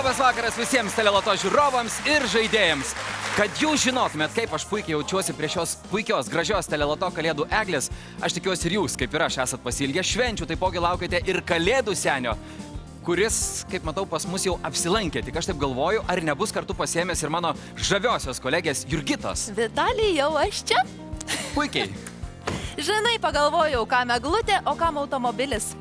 Labas vakaras visiems Teleloto žiūrovams ir žaidėjams. Kad jūs žinotumėt, kaip aš puikiai jaučiuosi prie šios puikios, gražios Teleloto kalėdų eglės, aš tikiuosi ir jūs, kaip ir aš, esat pasiilgę švenčių, taipogi laukite ir kalėdų senio, kuris, kaip matau, pas mus jau apsilankė. Tik aš taip galvoju, ar nebus kartu pasiėmęs ir mano žaviosios kolegės Jurgitos. Vitalijau, aš čia? Puikiai. Žinai, pagalvojau, kam eglutė, o kam automobilis.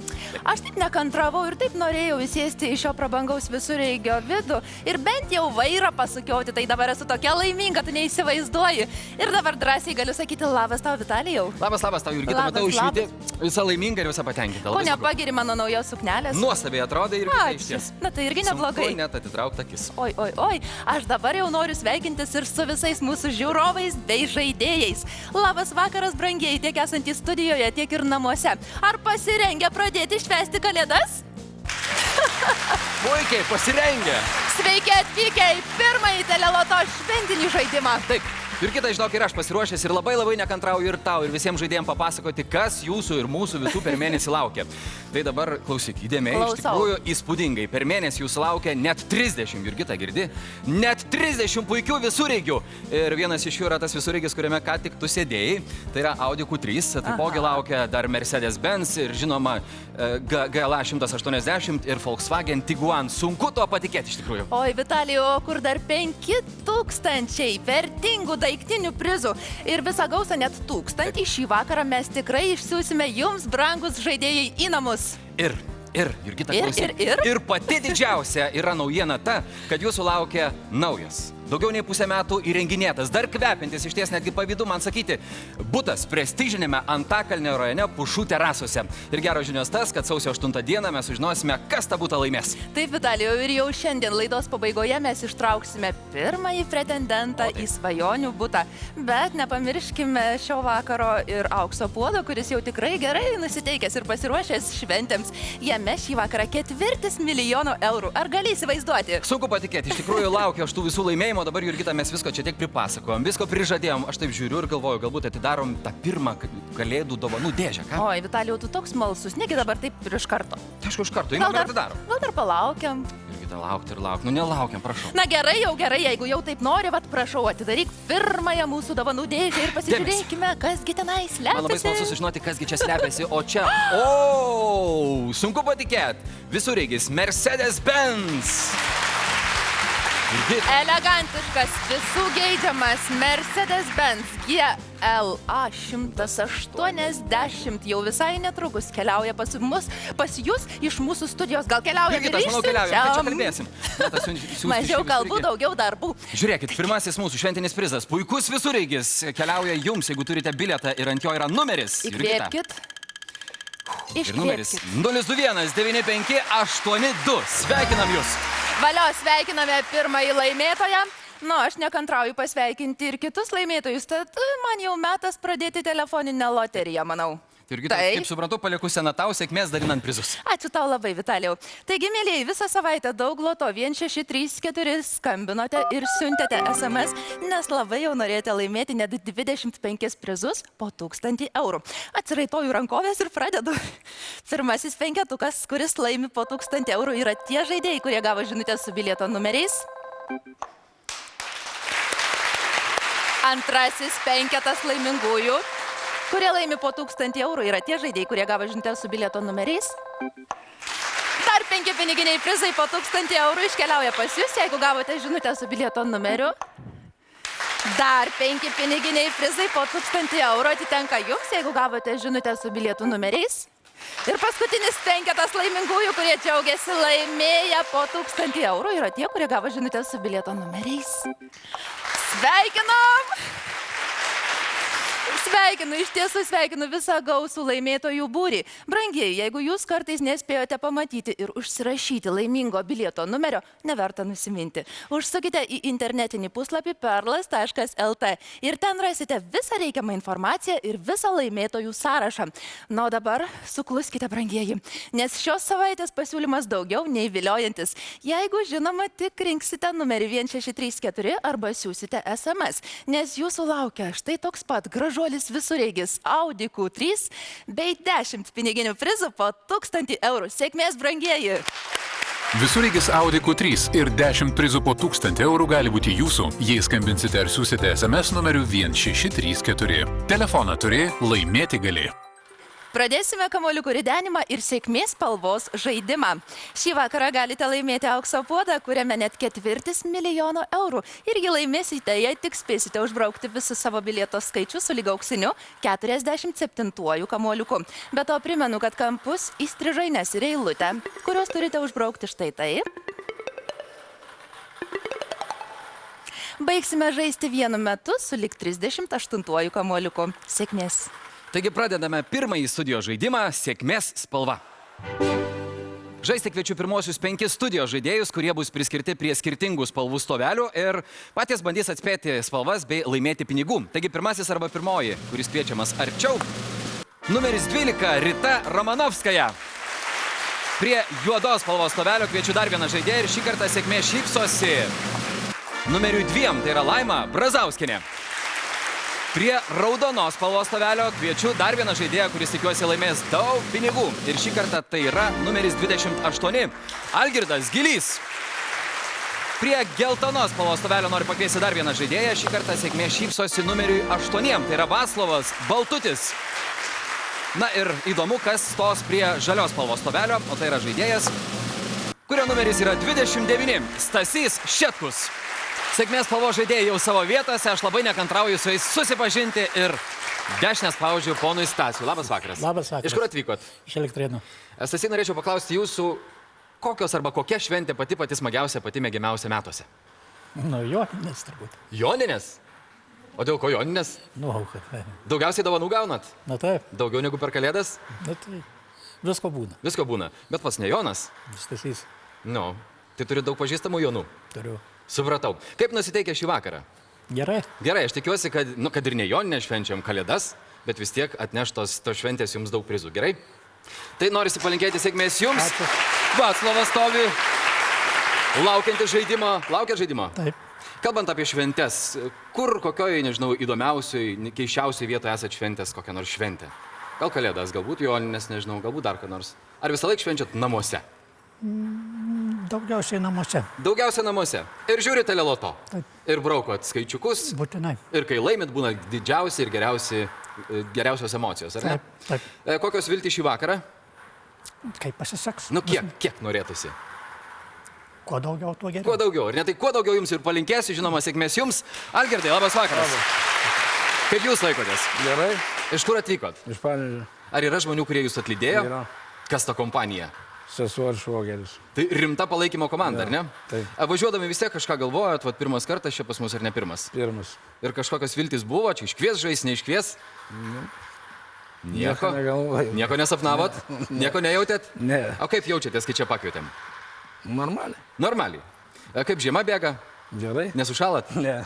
Aš taip nekantravau ir taip norėjau įsėsti į šio prabangaus visureigio vidų ir bent jau vairą pasukioti, tai dabar esu tokia laiminga, tu neįsivaizduoji. Ir dabar drąsiai galiu sakyti labas tau, Vitalijau. Labas, tau, Jurgita, matau išvyti visą laimingą ir visą patenkinta. Ko nepagiri mano naujos suknelės? Nuostabiai atrodai ir iš ties. Na tai irgi neblogai. Sunku net atitraukti akis. Oi, aš dabar jau noriu sveikintis ir su visais mūsų žiūrovais bei žaidėjais. Labas vakaras, brangieji, tiek esantys studijoje, tiek ir namuose. Ar pasirengę pradėti švęsti kalėdas? Puikiai, pasirengę. Sveiki atvykę į pirmąjį Teleloto šventinį žaidimą. Taip, Jurgita, žinok, ir aš pasiruošęs ir labai nekantrauju ir tau, ir visiems žaidėjams papasakoti, kas jūsų ir mūsų visų per mėnesį laukia. Tai dabar klausyk, įdėmiai, iš tikrųjų įspūdingai. Per mėnesį jūsų laukia net 30, Jurgita, girdi? Net 30 puikių visureigių. Ir vienas iš jų yra tas visureigis, kuriame ką tik tu sėdėjai. Tai yra Audi Q3, taipogi laukia dar Mercedes-Benz ir žinoma GLA 180 ir Volkswagen Tiguan. Sunku to patikėti iš tikrųjų. Oi, Vitalijau, kur dar 5000 vertingų daiktinių prizų ir visą gausą net 1000 šį vakarą mes tikrai išsiųsime jums, brangus žaidėjai, į namus. Ir, Jurgita, klausyk. Ir pati didžiausia yra naujiena ta, kad jūsų laukia naujas. Daugiau nei pusę metų įrenginėtas, dar kvepintis, iš ties netgi pavydu man sakyti, butas prestižinėme Antakalnio rajone Pušų terasose. Ir geros žinios tas, kad sausio 8 dieną mes sužinosime, kas tą butą laimės. Taip, Vitalijau, ir jau šiandien laidos pabaigoje mes ištrauksime pirmąjį pretendentą į svajonių butą. Bet nepamirškime šio vakaro ir aukso puodo, kuris jau tikrai gerai nusiteikęs ir pasiruošęs šventėms. Jame šį vakarą 250 000 000 eurų. Ar gali įsivaizduoti? Sunku patikėti, iš tikrųjų laukia aš tų visų laimėjimų. O dabar, Jurgita, mes visko čia tiek pripasakojom, visko prižadėjom, aš taip žiūriu ir galvoju, galbūt atidarom tą pirmą kalėdų dovanų dėžę, ką? Oi, Vitalijau, tu toks smalsus, negi dabar taip ir iš karto. Aišku, iš karto, įmam ir atidarom. Gal dar palaukiam. Jurgita, laukti ir laukti, nu nelaukiam, prašau. Na gerai, jeigu jau taip nori, vat prašau, atidaryk pirmąją mūsų dovanų dėžę ir pasižiūrėkime, kasgi tenai slepiasi. Man labai smalsu sužinoti, kasgi čia slepiasi, o čia, sunku patikėti, visureigis Mercedes-Benz. Elegantiškas, visų geidžiamas Mercedes-Benz GLA 180 jau visai netrukus keliauja pas jūs iš mūsų studijos. Gal keliauja ir išsiunčiam? Čia kalbėsim. Mažiau kalbų, daugiau darbų. Žiūrėkit, pirmasis mūsų šventinis prizas. Puikus visureigis keliauja jums, jeigu turite bilietą ir ant jo yra numeris. Įkvėpkit. Ir numeris 021 9582. Sveikinam jūs. Valio, sveikiname pirmąjį laimėtoją. Nu, aš nekantrauju pasveikinti ir kitus laimėtojus, tad man jau metas pradėti telefoninę loteriją, manau. Jurgita, kaip suprantu, palieku seną tau, sėkmės dalinant prizus. Ačiū tau labai, Vitalijau. Taigi, mėlyjei, visą savaitę daug loto 1634 skambinote ir siuntėte SMS, nes labai jau norėjote laimėti net 25 prizus po 1000 eurų. Atsiraitoju rankovės ir pradedu. Pirmasis penketukas, kuris laimi po 1000 eurų, yra tie žaidėjai, kurie gavo žinutę su bilieto numeriais. Antrasis penketas laimingųjų, kurie laimi po 1000 eurų, yra tie žaidėjai, kurie gavo žinutę su bilieto numeriais. Dar 5 piniginiai prizai po 1000 eurų iškeliauja pas jūs, jeigu gavote žinutę su bilieto numeriu. Dar 5 piniginiai prizai po 1000 eurų atitenka jums, jeigu gavote žinutę su bilietų numeriais. Ir paskutinis penketas laimingųjų, kurie džiaugiasi laimėję po 1000 eurų, yra tie, kurie gavo žinutę su bilieto numeriais. Sveikinam! Sveikinu, iš tiesų sveikinu visą gausų laimėtojų būrį. Brangieji, jeigu jūs kartais nespėjote pamatyti ir užsirašyti laimingo bilieto numerio, neverta nusiminti. Užsukite į internetinį puslapį perlas.lt ir ten rasite visą reikiamą informaciją ir visą laimėtojų sąrašą. Na, o dabar sukluskite, brangieji, nes šios savaitės pasiūlymas daugiau nei viliojantis. Jeigu, žinoma, tik rinksite numerį 1634 arba siūsite SMS, nes jūsų laukia štai toks pat gražuolis visureigis Audi Q3 bei 10 piniginių prizų po 1000 eurų. Sėkmės, brangieji! Visureigis Audi Q3 ir 10 prizų po 1000 eurų gali būti jūsų, jei skambinsite ar siūsite SMS numeriu 1634. Telefoną turi, laimėti gali. Pradėsime kamuoliukų ridenimą ir sėkmės spalvos žaidimą. Šį vakarą galite laimėti aukso puodą, kuriame net 250 000 000 eurų. Ir jį laimėsite, jei tik spėsite užbraukti visus savo bilieto skaičius su lyg auksiniu 47-uoju kamuoliuku. Be to primenu, kad kampus įstrižainės ir eilutę, kuriuos turite užbraukti štai taip. Baigsime žaisti vienu metu su lyg 38-uoju kamuoliuku. Sėkmės. Taigi pradedame pirmąjį studijos žaidimą – sėkmės spalva. Žaisti kviečiu pirmosius 5 studijos žaidėjus, kurie bus priskirti prie skirtingų spalvų stovelių ir patys bandys atspėti spalvas bei laimėti pinigų. Taigi pirmasis arba pirmoji, kuris kviečiamas arčiau. Numeris 12 – Rita Romanovskaja. Prie juodos spalvos stovelio kviečiu dar vieną žaidėją ir šį kartą sėkmė šypsosi. Numeriu 2 – tai yra Laima Brazauskienė. Prie raudonos spalvos stovelio kviečiu dar vieną žaidėją, kuris tikiuosi laimės daug pinigų. Ir šį kartą tai yra numeris 28 – Algirdas Gilys. Prie geltonos spalvos stovelio noriu pakviesti dar vieną žaidėją. Šį kartą sėkmė šypsosi numeriui 8 – tai yra Vaclovas Baltutis. Na ir įdomu, kas stos prie žalios spalvos stovelio, o tai yra žaidėjas, kurio numeris yra 29 – Stasys Šetkus. Sėkmės spalvos žaidėjai jau savo vietose, aš labai nekantrauju su jais susipažinti ir dešinę spaudžiu ponui Stasiui. Labas vakaras. Labas vakaras. Iš kur atvykot? Iš Elektrėnų. Stasy, norėčiau paklausti jūsų, kokios arba kokia šventė pati smagiausia, pati mėgiamiausia metuose? Nu, Joninės turbūt. Joninės? O dėl ko Joninės? Nu, kad. Daugiausiai dovanų gaunat? Na taip. Daugiau negu per Kalėdas? Na tai. Visko būna. Visko būna. Bet pas ne Jonas? Stasys. Nu, tai turi daug pažįstamų Jonų? Turiu. Supratau. Kaip nusiteikia šį vakarą? Gerai. Gerai, aš tikiuosi, kad ir ne Joninę švenčiam Kalėdas, bet vis tiek atneš tos šventės jums daug prizų. Gerai? Tai norisi palinkėti sėkmės jums. Ačiū. Vaclovas stovi. Laukiantis žaidimo. Laukia žaidimo? Taip. Kalbant apie šventes, kur kokioj, nežinau, įdomiausioj, keiščiausioj vietoje esate šventės kokią nors šventę? Gal Kalėdas, galbūt Joninės, nežinau, galbūt dar ką nors. Ar visą laiką švenčiat namuose? Daugiausiai namuose. Daugiausia namuose. Ir žiūrite Leloto. Taip. Ir braukot skaičiukus. Būtinai. Ir kai laimit, būna didžiausi ir geriausios emocijos, ar ne? Taip, taip. Kokios viltys šį vakarą? Kaip pasiseks. Nu, kiek norėtųsi? Kuo daugiau, tuo geriau. Kuo daugiau. Ir ne tai kuo daugiau jums ir palinkėsiu, žinoma, sėkmės jums. Algirdai, labas vakaras. Kaip jūs laikotės? Gerai, Iš kur atvykot? iš Panevėžio. Ar yra žmonių, kurie jūs atlydėjo? Yra. Kas ta kompanija? Sesuo ir švogeris. Tai rimta palaikymo komanda, ar ne? taip. Važiuodami vis tiek kažką galvojot, vat pirmas kartas čia pas mus ar ne pirmas? Pirmas. Ir kažkokios viltys buvo, čia iškvies žais, neiškvies? Nieko? Negalvoju. Nieko nesapnavot? Nieko nejautėt? Ne. O kaip jaučiatės, kai čia pakvietėm? Normaliai. Normaliai. Kaip žiema bėga? Gerai? Nesušalat? Ne.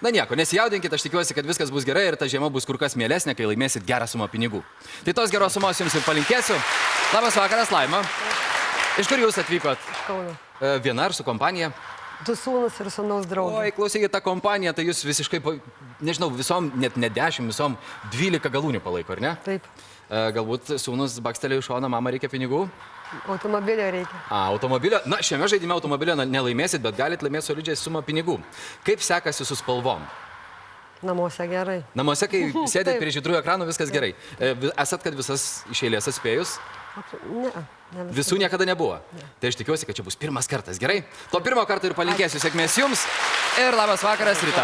Na nieko, nesijaudinkit, aš tikiuosi, kad viskas bus gerai ir ta žiema bus kur kas mielesnė, kai laimėsit gerą sumą pinigų. Tai tos geros sumos jums ir palinkėsiu. Labas vakaras, Laima. Iš kur jūs atvykot? Kauno. Viena ar su kompanija? 2 sūnus ir sūnaus draugė. Oi, klausykit, tą kompaniją, tai jūs visiškai, nežinau, visom, net ne 10, visom 12 galūnių palaiko, ar ne? Taip. Galbūt sūnus bakstelė iš šono, mama reikia pinigų? Automobilio reikia. Automobilio. Na, šiame žaidime automobilio nelaimėsit, bet galit laimėti solidžiai sumą pinigų. Kaip sekasi su spalvom? Namuose gerai. Namuose, kai sėdėt Taip. prie žydrųjų ekranų, viskas gerai. Esat, kad visas iš eilės atspėjus? Ne. Visų niekada nebuvo. Tai aš tikiuosi, kad čia bus pirmas kartas, gerai? To pirmo karto ir palinkėsiu sėkmės jums. Ir labas vakaras, Rita.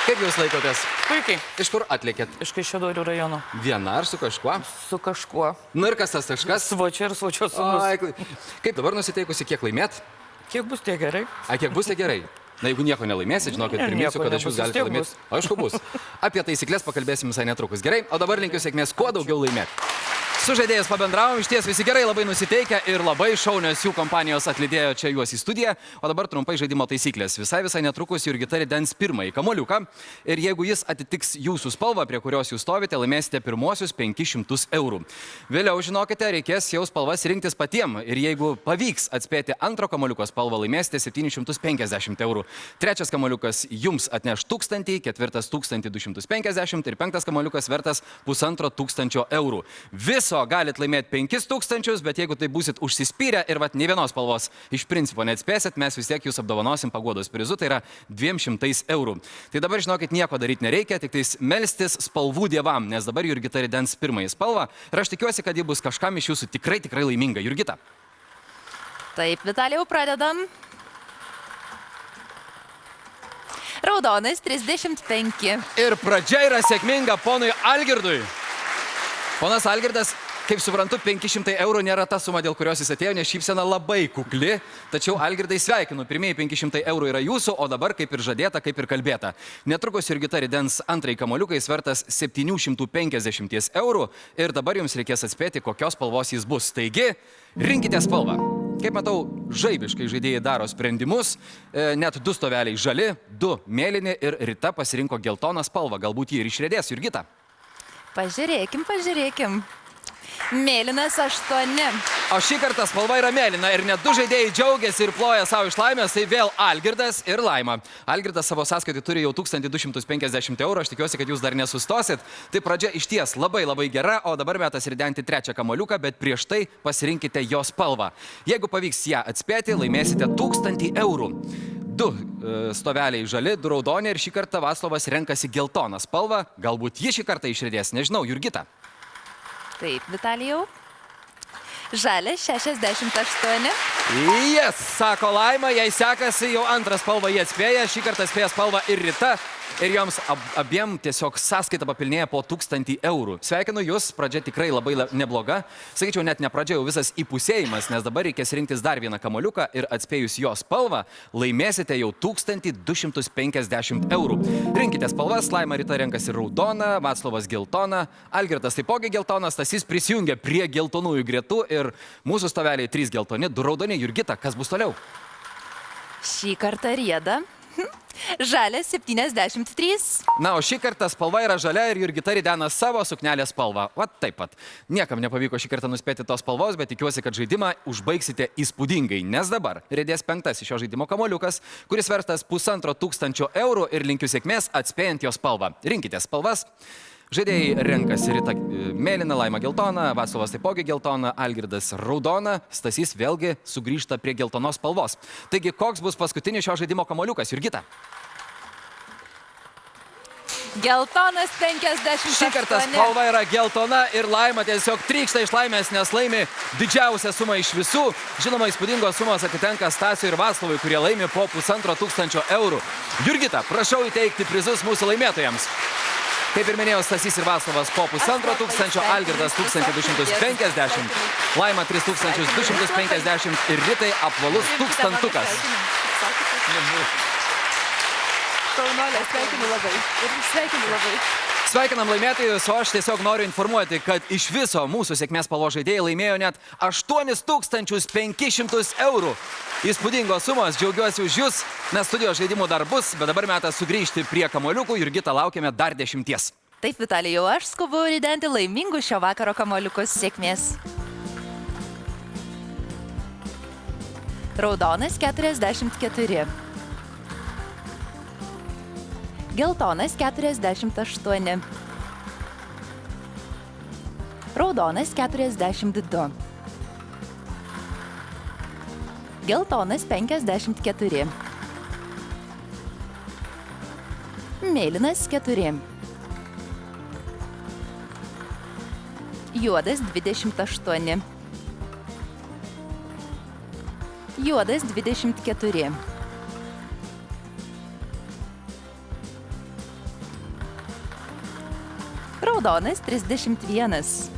Kaip jūs laikotės? Puikiai. Iš kur atlėkėt? Iš Kaišiadorių rajono. Viena ar su kažkuo? Su kažkuo. Nu ir kas tas kažkas? Svočia ir svočio sūnus. Kaip dabar nusiteikusi, kiek laimėt? Kiek bus tiek gerai? Kiek bus, tai gerai. Na, jeigu nieko nelaimėsit, žinokit, Ne, priminsiu, nieko kad aš jūs nebus, galite vis tiek laimėti. Aišku, bus. Apie taisyklės pakalbėsim visai netrukus. Gerai, o dabar linkiu sėkmės, kuo daugiau laimėti. Su žaidėjais pabendravom, iš ties visi gerai, labai nusiteikę ir labai šaunios jų kompanijos atlydėjo čia juos į studiją. O dabar trumpai žaidimo taisyklės. Visai netrukus Jurgita ridens pirmąjį kamuoliuką. Ir jeigu jis atitiks jūsų spalvą, prie kurios jūs stovite, laimėsite pirmuosius 500 eurų. Vėliau, žinokite, reikės jau spalvas rinktis patiem. Ir jeigu pavyks atspėti antro kamuoliuko spalvą, laimėsite 750 eurų. Trečias kamuoliukas jums atneš 1000, ketvirtas 1250 ir penktas kamuoliukas vertas 1500 eurų. Visos viso galit laimėti 5000, bet jeigu tai būsit užsispyrę ir vat ne vienos spalvos iš principo neatspėsit, mes vis tiek jūs apdovanosim paguodos prizu, tai yra 200 eurų. Tai dabar žinokit, nieko daryti nereikia, tik tais melstis spalvų dievam, nes dabar Jurgita ridens pirmąjį spalvą ir aš tikiuosi, kad ji bus kažkam iš jūsų tikrai laiminga. Jurgita. Taip, Vitalijau, pradedam. Raudonas 35. Ir pradžia yra sėkminga ponui Algirdui. Ponas Algirdas, kaip suprantu, 500 eurų nėra ta suma, dėl kurios jis atėjo, nes šypsena labai kukli. Tačiau Algirdai sveikinu, pirmieji 500 eurų yra jūsų, o dabar kaip ir žadėta, kaip ir kalbėta. Netrukus Jurgita ridens antrąjį kamuoliuką, jis vertas 750 eurų ir dabar jums reikės atspėti, kokios spalvos jis bus. Taigi, rinkite spalvą. Kaip matau, žaibiškai žaidėjai daro sprendimus, net 2 stoveliai žali, 2 mėlyni ir Rita pasirinko geltoną spalvą. Galbūt jį ir išrėdės, Jurgita. Pažiūrėkim. Mėlynas 8. O šį kartą spalva yra mėlyna ir net 2 žaidėjai džiaugiasi ir ploja savo iš laimės, tai vėl Algirdas ir Laima. Algirdas savo sąskaitį turi jau 1250 eurų, aš tikiuosi, kad jūs dar nesustosit. Tai pradžia išties labai gera, o dabar metas ridenti trečią kamuoliuką, bet prieš tai pasirinkite jo spalvą. Jeigu pavyks ją atspėti, laimėsite 1000 eurų. 2 stoveliai žali, 2 raudoni ir šį kartą Vaclovas renkasi geltoną spalvą. Galbūt ji šį kartą išridės, nežinau, Jurgita. Taip, Vitalijau. Žalia 68. Yes, sako Laima, jai sekasi, jau antrą spalvą jie atspėja, šį kartą spėja spalvą ir Rita. Ir joms abiem tiesiog sąskaita papilnėja po 1000 eurų. Sveikinu jūs, pradžia tikrai labai nebloga. Sakyčiau, net ne pradžia, jau visas įpusėjimas, nes dabar reikės rinktis dar vieną kamuoliuką ir atspėjus jo spalvą, laimėsite jau 1250 eurų. Rinkite spalvas, Laima Rita renkasi raudoną, Vaclovas geltoną, Algirdas taipogi geltonas, Stasys prisijungia prie geltonųjų gretų ir mūsų stoveliai 3 geltoni, 2 raudoni. Jurgita, kas bus toliau? Šį kartą rieda. Žalia 73. Na, o šį kartą spalva yra žalia ir Jurgita ridena savo suknelės spalvą. Va taip pat. Niekam nepavyko šį kartą nuspėti tos spalvos, bet tikiuosi, kad žaidimą užbaigsite įspūdingai, nes dabar rėdės 5. šio žaidimo kamuoliukas, kuris vertas 1500 eurų ir linkiu sėkmės atspėjant jo spalvą. Rinkite spalvas. Žaidėjai renkasi Rita mėlyną, Laima geltoną, Vaclovas taipogi geltoną, Algirdas raudoną, Stasys vėlgi sugrįžta prie geltonos spalvos. Taigi, koks bus paskutinis šio žaidimo kamuoliukas, Jurgita? Geltonas 58. Šį kartą spalva yra geltona ir Laima tiesiog trykšta iš laimės, nes laimi didžiausią sumą iš visų. Žinoma, įspūdingos sumos atitenka Stasiui ir Vaclovui, kurie laimi po 1500 eurų. Jurgita, prašau įteikti prizus mūsų laimėtojams. Kaip ir minėjau, Stasys ir Vaclovas po 1500, Algirdas 1250, Laima 3250 ir Ritai apvalus 1000. Šaunolė, sveikinu labai. Ir sveikinu labai. Sveikinam laimėtojus, o aš tiesiog noriu informuoti, kad iš viso mūsų sėkmės spalvos žaidėjai laimėjo net 8500 eurų. Įspūdingos sumos, džiaugiuosi už jūs, nes studijos žaidimų dar bus, bet dabar metas sugrįžti prie kamuoliukų. Jurgita, laukiame dar 10. Taip, Vitalijau, aš skubu ridenti laimingus šio vakaro kamuoliukus. Sėkmės. Raudonas 44. Geltonas 48. Raudonas 42. Geltonas 54. Mėlynas 4. Juodas 28. Juodas 24. Raudonas 31.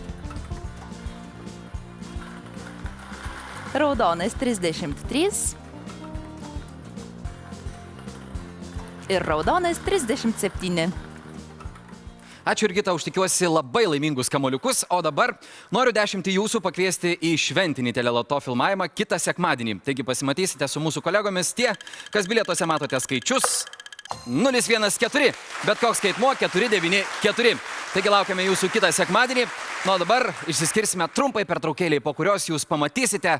Raudonas 33. Ir raudonas 37. Ačiū, Jurgita, už tikiuosi labai laimingus kamuoliukus, o dabar noriu 10 jūsų pakviesti į šventinį teleloto filmavimą kitą sekmadienį. Taigi pasimatysite su mūsų kolegomis tie, kas bilietuose matote skaičius 014, bet koks skaitmuo 494. Taigi laukiame jūsų kitą sekmadienį. Nu, o dabar išsiskirsime trumpai pertraukėliai, po kurios jūs pamatysite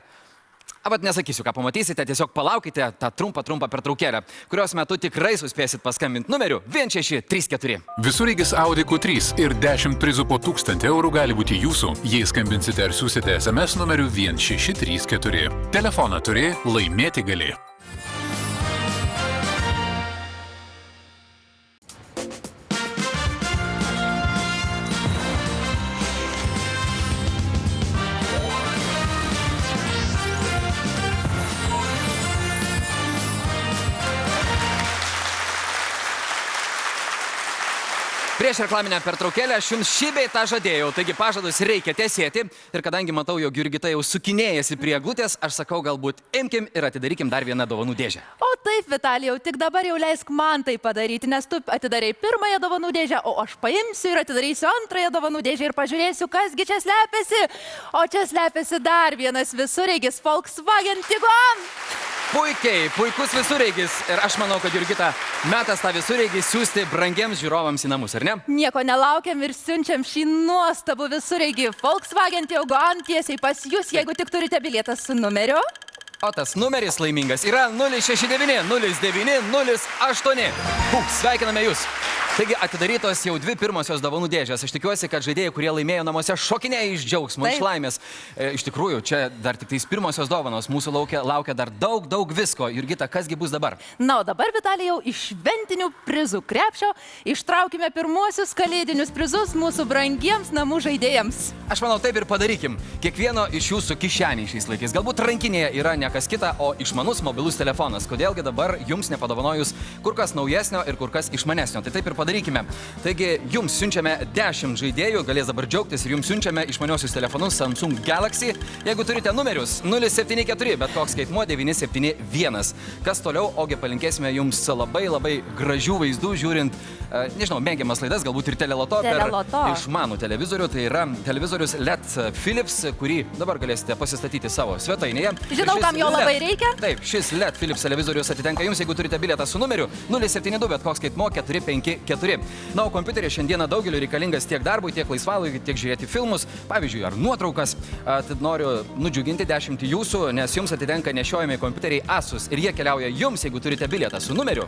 Abat nesakysiu, ką pamatysite, tiesiog palaukite tą trumpą pertraukėlę, kurios metu tikrai suspėsit paskambinti numeriu 1634. Visureigis Audi Q3 ir 10 prizų po 1000 eurų gali būti jūsų, jei skambinsite ar siūsite SMS numeriu 1634. Telefoną turi, laimėti gali. Prieš reklaminę pertraukėlę aš jums šį bei tą žadėjau, taigi pažadus reikia tesėti ir kadangi matau, jog Jurgita jau sukinėjasi prie eglutės, aš sakau, galbūt imkim ir atidarykim dar vieną dovanų dėžę. O taip, Vitalijau, tik dabar jau leisk man tai padaryti, nes tu atidarai pirmąją dovanų dėžę, o aš paimsiu ir atidarysiu antrąją dovanų dėžę ir pažiūrėsiu, kasgi čia slepiasi. O čia slepiasi dar vienas visureigis Volkswagen Tiguan. Puikiai, puikus visureigis ir aš manau, kad Jurgita metas tą visureigį siūsti brangiems žiūrovams į namus, ar ne? Nieko nelaukiam ir siunčiam šį nuostabų visureigį Volkswagen Tiguan tiesiai pas jūs, jeigu tik turite bilietą su numeriu. O tas numeris laimingas yra 069 09 08. Sveikiname jūs. Taigi atidarytos jau 2 pirmosios dovanų dėžės. Aš tikiuosi, kad žaidėjai, kurie laimėjo namuose, šokinėja iš džiaugsmo, iš laimės. Iš tikrųjų, čia dar tik tais pirmosios dovanos. Mūsų laukia dar daug visko. Jurgita, kasgi bus dabar? Na, o dabar, Vitalijau, iš šventinių prizų krepšio ištraukime pirmuosius kalėdinius prizus mūsų brangiems namų žaidėjams. Aš manau, taip ir padarykim. Kiekvieno iš jūsų kišenį šiais laikais. Galbūt rankinėje yra ne kas kita, o išmanus mobilus telefonas. Kodėlgi dabar jums nepadovanojus kur kas naujesnio ir kur kas išmanesnio. Tai taip ir padarykime. Taigi, jums siunčiame 10 žaidėjų, galės dabar džiaugtis ir jums siunčiame išmaniosius telefonus Samsung Galaxy. Jeigu turite numerius 074, bet koks skaitmuo 971. Kas toliau, ogi palinkėsime jums labai gražių vaizdų, žiūrint, nežinau, mėgiamas laidas, galbūt ir teleloto per išmanų televizorių. Tai yra televizorius LED Philips, kurį dabar galėsite pasistatyti savo svetainėje. Žinau, kam jo labai reikia. Taip, šis LED Philips televizorius atitenka jums, jeigu turite bilietą su numeriu 072, bet koks skaitmuo 454. Na, o kompiuteris šiandieną daugeliu reikalingas tiek darbui, tiek laisvalaikiui, tiek žiūrėti filmus, pavyzdžiui, ar nuotraukas. Tad noriu nudžiuginti 10 jūsų, nes jums atitenka nešiojami kompiuteriai Asus ir jie keliauja jums, jeigu turite bilietą su numeriu.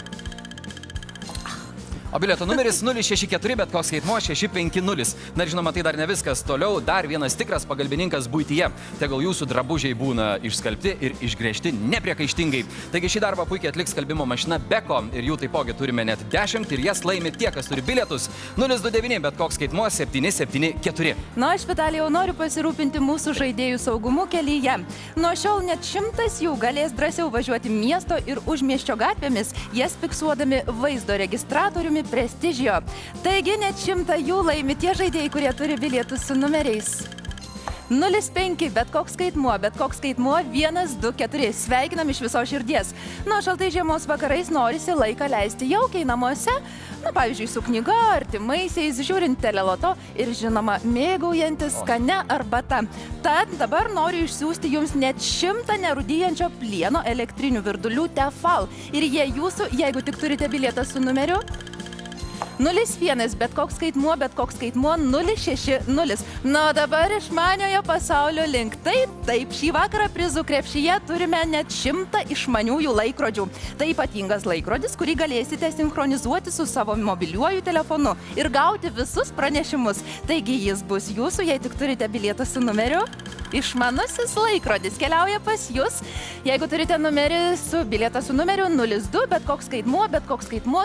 O bilieto numeris 064, bet koks skaitmuo 650. Na ir žinoma, tai dar ne viskas. Toliau dar vienas tikras pagalbininkas buityje. Tegul jūsų drabužiai būna išskalbti ir išgręžti nepriekaištingai. Taigi šį darbą puikiai atliks skalbimo mašina Beko ir jų taipogi turime net 10 ir jas laimi tie, kas turi bilietus 029, bet koks skaitmuo 774. Na, aš, Vitalijau, noriu pasirūpinti mūsų žaidėjų saugumu kelyje. Nuo šiol net 100 jų galės drąsiau važiuoti miesto ir užmiesčio gatvėmis, jas fiksuodami vaizdo registratoriumi Prestigio. Taigi net 100 jų laimi tie žaidėjai, kurie turi bilietus su numeriais 05, bet koks skaitmuo 124. Sveikinam iš viso širdies. Na, šaltai žiemos vakarais norisi laiką leisti jaukiai namuose, na, pavyzdžiui, su knyga, artimaisiais, žiūrint teleloto ir, žinoma, mėgaujantis skania arbata. Tad dabar noriu išsiųsti jums net 100 nerūdyjančio plieno elektrinių virdulių Tefal. Ir jie jūsų, jeigu tik turite bilietą su numeriu 01, bet koks skaitmuo 060. Na, dabar išmaniojo pasaulio link. Taip, šį vakarą prizų krepšyje turime net 100 išmaniųjų laikrodžių. Tai ypatingas laikrodis, kurį galėsite sinchronizuoti su savo mobiliuoju telefonu ir gauti visus pranešimus. Taigi jis bus jūsų, jei tik turite bilietą su numeriu. Išmanusis laikrodis keliauja pas jūs, jeigu turite bilietą su numeriu 02, bet koks skaitmuo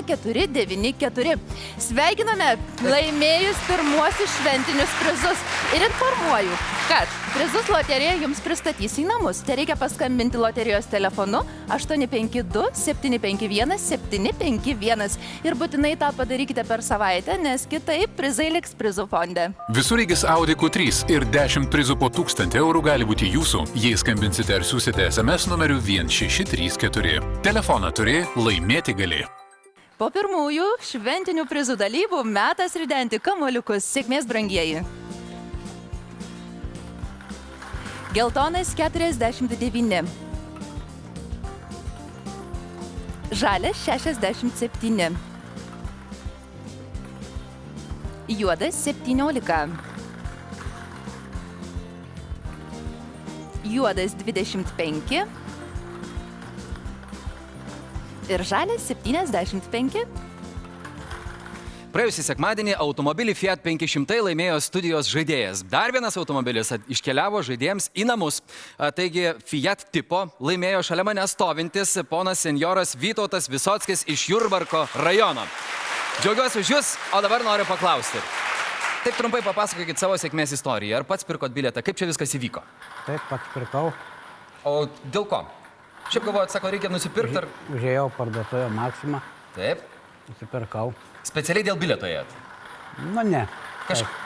494. Sveikiname laimėjus pirmuosius šventinius prizus ir informuoju, kad prizus loterija jums pristatys į namus. Te reikia paskambinti loterijos telefonu 852 751 751 ir būtinai tą padarykite per savaitę, nes kitaip prizai liks prizų fonde. Visureigis Audi Q3 ir 10 prizų po 1000 eurų gali būti jūsų, jei skambinsite ar siūsite SMS numeriu 1634. Telefoną turi, laimėti gali. Po pirmųjų šventinių prizų dalybų metas ridenti kamuoliukus. Sėkmės, brangieji. Geltonas 49. Žalias 67. Juodas 17. juodas 25 ir žalias 75. Praėjusį sekmadienį automobilį Fiat 500 laimėjo studijos žaidėjas. Dar vienas automobilis iškeliavo žaidėjams į namus. Taigi Fiat tipo laimėjo šalia mane stovintis ponas senjoras Vytautas Visockis iš Jurbarko rajono. Džiaugiuosi už jūs, o dabar noriu paklausti. Taip trumpai papasakokit savo sėkmės istoriją. Ar pats pirkot bilietą? Kaip čia viskas įvyko? Taip, pats pirkau. O dėl ko? Šiaip galvojat, sako, reikia nusipirkti ar... Užėjau parduotuvę Maxima, Taip. nusipirkau. Specialiai dėl bilieto ėjot? Nu, ne.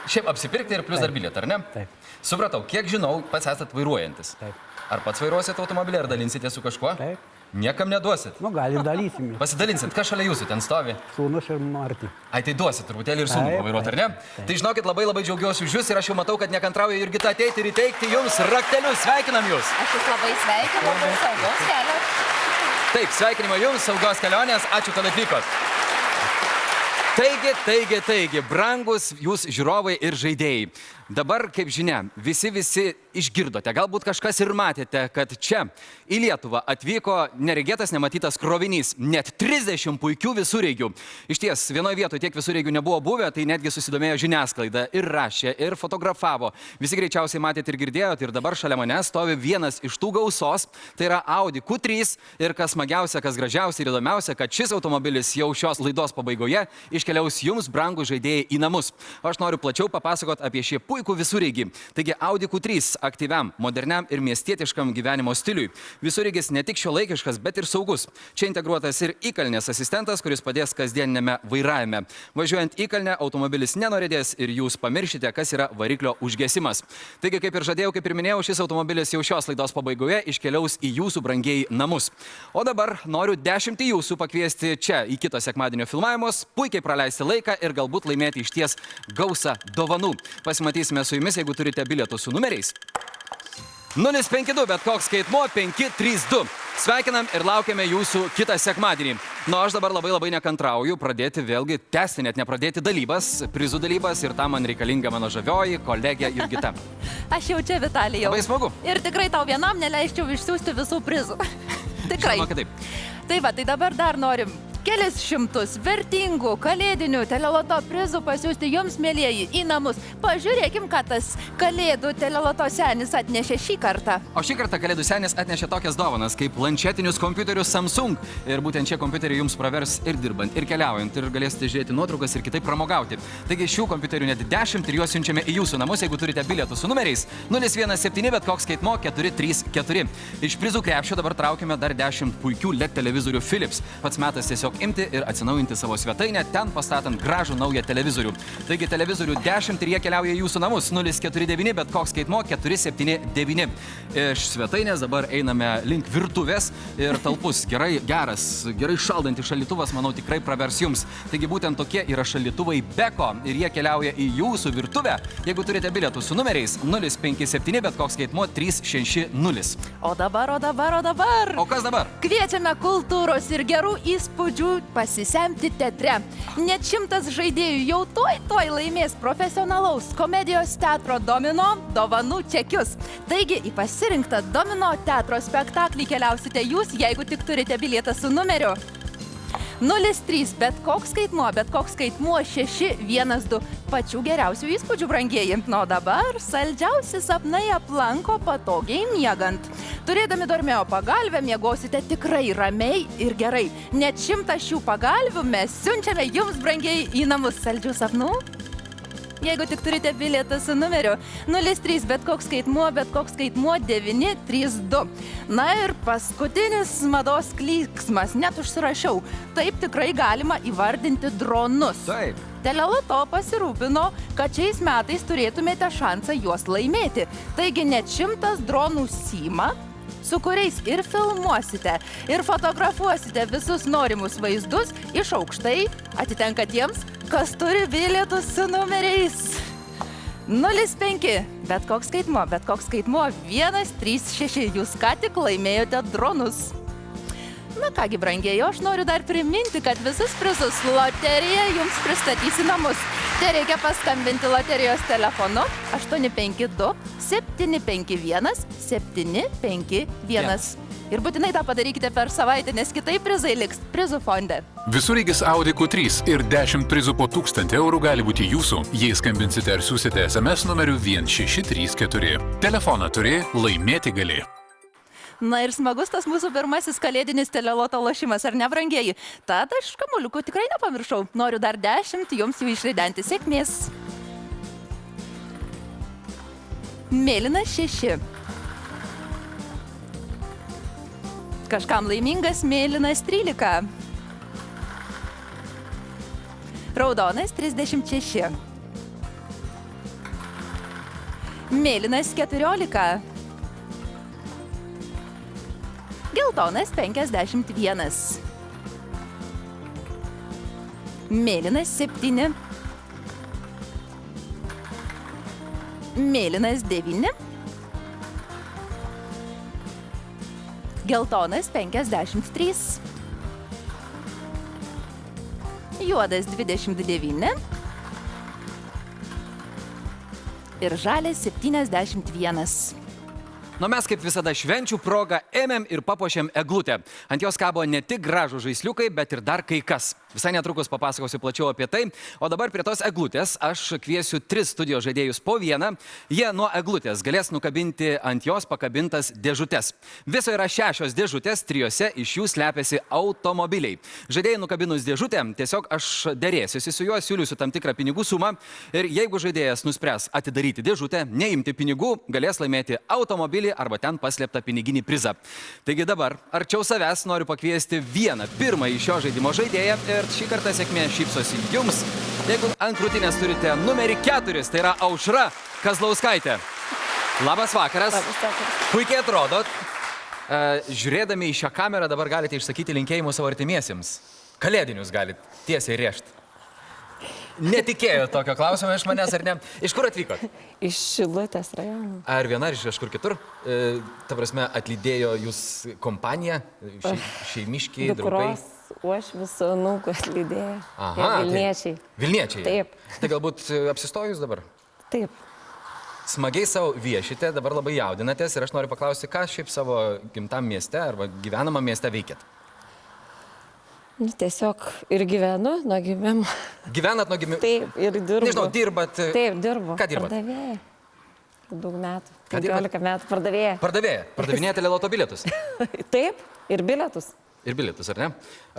Šiaip apsipirkti ir plus dar bilietą, ar ne? Taip. Supratau, kiek žinau, pats esat vairuojantis. Taip. Ar pats vairuosit automobilį, ar dalinsite su kažkuo? Taip. Niekam neduosit. Nu, gali dalysimės. Pasidalinsit, kas šalia jūsų ten stovi? Sūnus ir Marti. Ai, tai duosit truputėlį ir sūnų Taip, pavairuoti, ar ne? taip. Tai žinokit, labai labai džiaugiuosi už jūs ir aš jau matau, kad nekantrauja Jurgita ateiti ir įteikti jums raktelius. Sveikinam jūs. Aš jūs labai sveikinu, saugos kelio. Taip, sveikinimai jums, saugos kelionės. Ačiū, kad atvykot. Taigi, brangus jūs žiūrovai ir žaidėjai. Dabar, kaip žinia, visi išgirdote, galbūt kažkas ir matėte, kad čia į Lietuvą atvyko neregėtas, nematytas krovinys, net 30 puikių visureigių. Iš ties, vienoje vietoje tiek visureigių nebuvo buvę, tai netgi susidomėjo žiniasklaida ir rašė, ir fotografavo. Visi greičiausiai matėte ir girdėjote, ir dabar šalia mane stovi vienas iš tų gausos, tai yra Audi Q3 ir kas smagiausia, kas gražiausia ir įdomiausia, kad šis automobilis jau šios laidos pabaigoje iškeliaus jums, brangų žaidėjai, į namus. O aš noriu plačiau papasakoti apie šį puikų visureigį. Taigi Audi Q3 aktyviam, moderniam ir miestietiškam gyvenimo stiliui. Visureigis ne tik šiuolaikiškas, bet ir saugus. Čia integruotas ir įkalnės asistentas, kuris padės kasdieninėme vairavime. Važiuojant įkalnę, automobilis nenorėdės ir jūs pamiršite, kas yra variklio užgesimas. Taigi, kaip ir žadėjau, kaip ir minėjau, šis automobilis jau šios laidos pabaigoje iškeliaus į jūsų brangieji namus. O dabar noriu 10 jūsų pakviesti čia į kito sekmadienio filmavimus, puikiai praleisti laiką ir galbūt laimėti išties gausą dovanų. Pasimatysime su jumis, jeigu turite bilietų su numeriais. 052, bet koks skaitmuo 532. Sveikinam ir laukiame jūsų kitą sekmadienį. Nu, aš dabar labai nekantrauju pradėti vėlgi tęsti, net nepradėti dalybas, prizų dalybas ir tam man reikalinga mano žavioji kolegė Jurgita. Aš jau čia, Vitalijau. Labai smagu. Ir tikrai tau vienam neleisčiau išsiųsti visų prizų. Tikrai. Žinoma, kad taip. Tai va, tai dabar dar norim kelis šimtus vertingų kalėdinių teleloto prizų pasiųsti jums, mėlieji, į namus. Pažiūrėkim, ką tas kalėdų teleloto senis atnešė šį kartą. O šį kartą kalėdų senis atnešė tokias dovanas kaip planšetinius kompiuterius Samsung. Ir būtent šie kompiuteriai jums pravers ir dirbant, ir keliaujant, ir galėsite žiūrėti nuotraukas ir kitaip pramogauti. Taigi šių kompiuterių net 10 ir juos siunčiame į jūsų namus, jeigu turite bilietų su numeriais 017, bet koks skaitmo 434. Iš prizų krepšio dabar traukime dar 10 puikių LED televizorių Philips. Pats metas tiesiog imti ir atsinaujinti savo svetainę, ten pastatant gražų naują televizorių. Taigi televizorių 10 ir jie keliauja į jūsų namus 049, bet koks skaitmo 479. Iš svetainės dabar einame link virtuvės ir talpus gerai šaldantis šaldytuvas, manau, tikrai pravers jums. Taigi būtent tokie yra šaldytuvai Beko ir jie keliauja į jūsų virtuvę. Jeigu turite bilietų su numeriais 057, bet koks skaitmo 360. O dabar. O kas dabar? Kviečiame kultūros ir gerų įspūdžių pasisemti teatre. Net 100 žaidėjų jau tuoj laimės profesionalaus komedijos teatro Domino dovanų čekius. Taigi į pasirinktą Domino teatro spektaklį keliausite jūs, jeigu tik turite bilietą su numeriu 03, bet koks skaitmuo 612. Pačių geriausių įspūdžių, brangieji. O dabar saldžiausi sapnai aplanko patogiai miegant. Turėdami dormėjo pagalvę, miegosite tikrai ramiai ir gerai. Net 100 šių pagalvių mes siunčiame jums, brangieji, į namus. Saldžių sapnų? Jeigu tik turite bilietą su numeriu 03, bet koks skaitmuo 932. Na ir paskutinis mados klyksmas, net užsirašiau. Taip tikrai galima įvardinti dronus. Taip. Teleloto pasirūpino, kad šiais metais turėtumėte šansą juos laimėti. Taigi net 100 dronų Sima, su kuriais ir filmuosite, ir fotografuosite visus norimus vaizdus iš aukštai, atitenka tiems, kas turi bilietus su numeriais 05, bet koks skaitmuo 136. Jūs ką tik laimėjote dronus. Na kągi, brangieji, aš noriu dar priminti, kad visus prizus loterija jums pristatys į namus. Tai reikia paskambinti loterijos telefonu 852 751 751. Ir būtinai tą padarykite per savaitę, nes kitaip prizai liks prizų fonde. Visureigis Audi Q3 ir 10 prizų po 1000 eurų gali būti jūsų, jei skambinsite ar siūsite SMS numeriu 1634. Telefoną turi, laimėti gali. Na ir smagus tas mūsų pirmasis kalėdinis teleloto lošimas, ar ne, brangieji? Tad aš kamuoliukų tikrai nepamiršau. Noriu dar 10 jums jų išridenti. Sėkmės. Mėlynas 6. Kažkam laimingas mėlynas 13. Raudonas 36. Mėlynas 14. Geltonas 51. Mėlynas 7. Mėlynas 9. Geltonas 53. Juodas 29. Ir žalias 71. Nu mes kaip visada švenčių progą ėmėm ir papuošėm eglutę. Ant jos kabo ne tik gražų žaisliukai, bet ir dar kai kas. Visai netrukus papasakosiu plačiau apie tai. O dabar prie tos eglutės aš kviesiu 3 studijos žaidėjus po vieną. Jie nuo eglutės galės nukabinti ant jos pakabintas dėžutes. Viso yra 6 dėžutės, 3 iš jų slepiasi automobiliai. Žaidėjai nukabinus dėžutę, tiesiog aš derėsiuosi su juo, siūlysiu tam tikrą pinigų sumą. Ir jeigu žaidėjas nuspręs atidaryti dėžutę, neimti pinigų, galės laimėti automobilį arba ten paslėptą piniginį prizą. Taigi dabar arčiau savęs noriu pakviesti vieną pirmąjį šio žaidimo žaidėją ir šį kartą sėkmė šypsosi jums. Jeigu ant krūtinės turite numerį 4, tai yra Aušra Kazlauskaitė. Labas vakaras. Puikiai atrodot. Žiūrėdami į šią kamerą dabar galite išsakyti linkėjimus savo artimiesiems. Kalėdinius galite tiesiai rėžti. Netikėjo tokio klausimo iš manęs, ar ne? Iš kur atvykot? Iš Šilutės rajono. Ar viena ar iš kažkur kitur? Ta prasme, atlydėjo jūs kompaniją, šeimiškiai, draugai? Dukros uošvis su anūku atlydėjo. Aha, Vilniečiai. Vilniečiai? Taip. Tai galbūt apsistojus dabar? Taip. Smagiai savo viešite, dabar labai jaudinatės ir aš noriu paklausti, ką šiaip savo gimtam mieste arba gyvenamam mieste veikėt? Nu, tiesiog ir gyvenu nuo gimimo. Gyvenat nuo gimimo? Taip, ir dirbu. Nežinau, dirbat? Taip, dirbu. Ką dirbat? Pardavėja. Daug metų. Ką dirbat? 15 metų pardavėja. Pardavėja. Pardavinėja teleloto bilietus? Taip, ir bilietus. Ir bilietus, ar ne?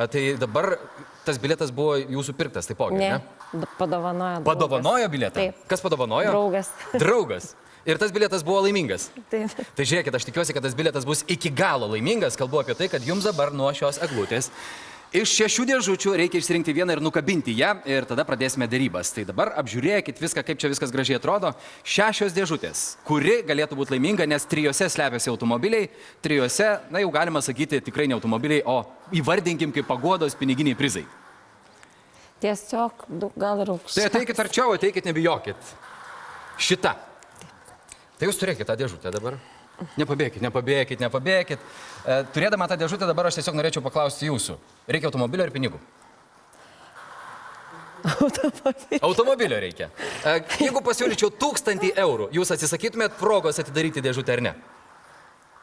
Tai dabar tas bilietas buvo jūsų pirktas, taipogi, Ne, ne? padovanojo. Padovanojo bilietą? Taip. Kas padovanojo? Draugas. Draugas. Ir tas bilietas buvo laimingas. Taip. Tai žiūrėkit, aš tikiuosi, kad tas bilietas bus iki galo laimingas. Kalbu apie tai, kad jums dabar nuo šios eglutės iš 6 dėžučių reikia išsirinkti vieną ir nukabinti ją ir tada pradėsime dėrybas. Tai dabar apžiūrėkit viską, kaip čia viskas gražiai atrodo. 6 dėžutės, kuri galėtų būti laiminga, nes 3 slepiasi automobiliai, 3, na jau galima sakyti, tikrai ne automobiliai, o įvardinkim kaip paguodos piniginiai prizai. Tiesiog gal ir aukščiau. Tai ateikit arčiau, ateikit, nebijokit. Šita. Tai jūs turėkit tą dėžutę dabar. Nepabėkit, nepabėkit, nepabėkit. Turėdama tą dėžutę dabar aš tiesiog norėčiau paklausti jūsų. Reikia automobilio ir pinigų? Automobilio reikia. Jeigu pasiūlyčiau 1000 eurų, jūs atsisakytumėt progos atidaryti dėžutę ar ne?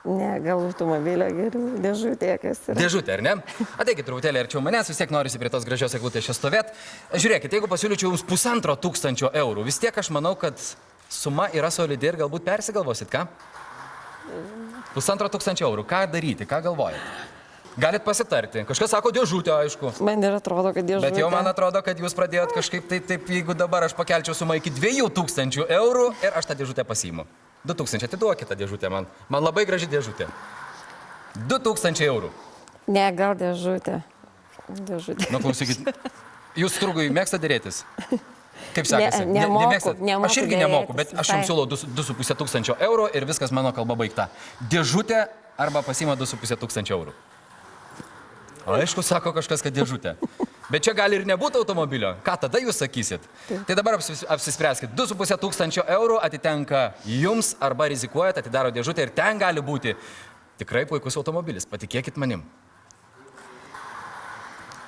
Ne, gal automobilio geriau, dėžutė kas yra. Dėžutė, ar ne? Ateikit truputėlį arčiau manęs, vis tiek norisi prie tos gražios eglutės čia stovėt. Žiūrėkit, jeigu pasiūlyčiau jums 1500 eurų, vis tiek aš manau, kad suma yra solidi ir galbūt persigalvosit, ką? 1500 eurų. Ką daryti, ką galvojate? Galit pasitarti. Kažkas sako dėžutė, aišku. Man ir atrodo, kad dėžutė. Bet jau man atrodo, kad jūs pradėjot kažkaip taip, jeigu dabar aš pakelčiau sumą iki 2000 eurų ir aš tą dėžutę pasiimu. 2000, atiduokit tą dėžutę man. Man labai graži dėžutė. 2000 eurų. Ne, gal dėžutė. Dėžutė. Nu, klausykit, jūs turgui mėgstat dėrėtis? Kaip sekasi? Nemoku. Aš irgi nemoku, bet aš jums siūlau 2500 eurų ir viskas mano kalba baigta. Dėžutė arba pasiima 2500 eurų. Aišku, sako kažkas, kad dėžutė. Bet čia gali ir nebūti automobilio. Ką tada jūs sakysit? Tai dabar apsispręskit. 2500 eurų atitenka jums arba rizikuojat, atidaro dėžutę ir ten gali būti tikrai puikus automobilis. Patikėkit manim.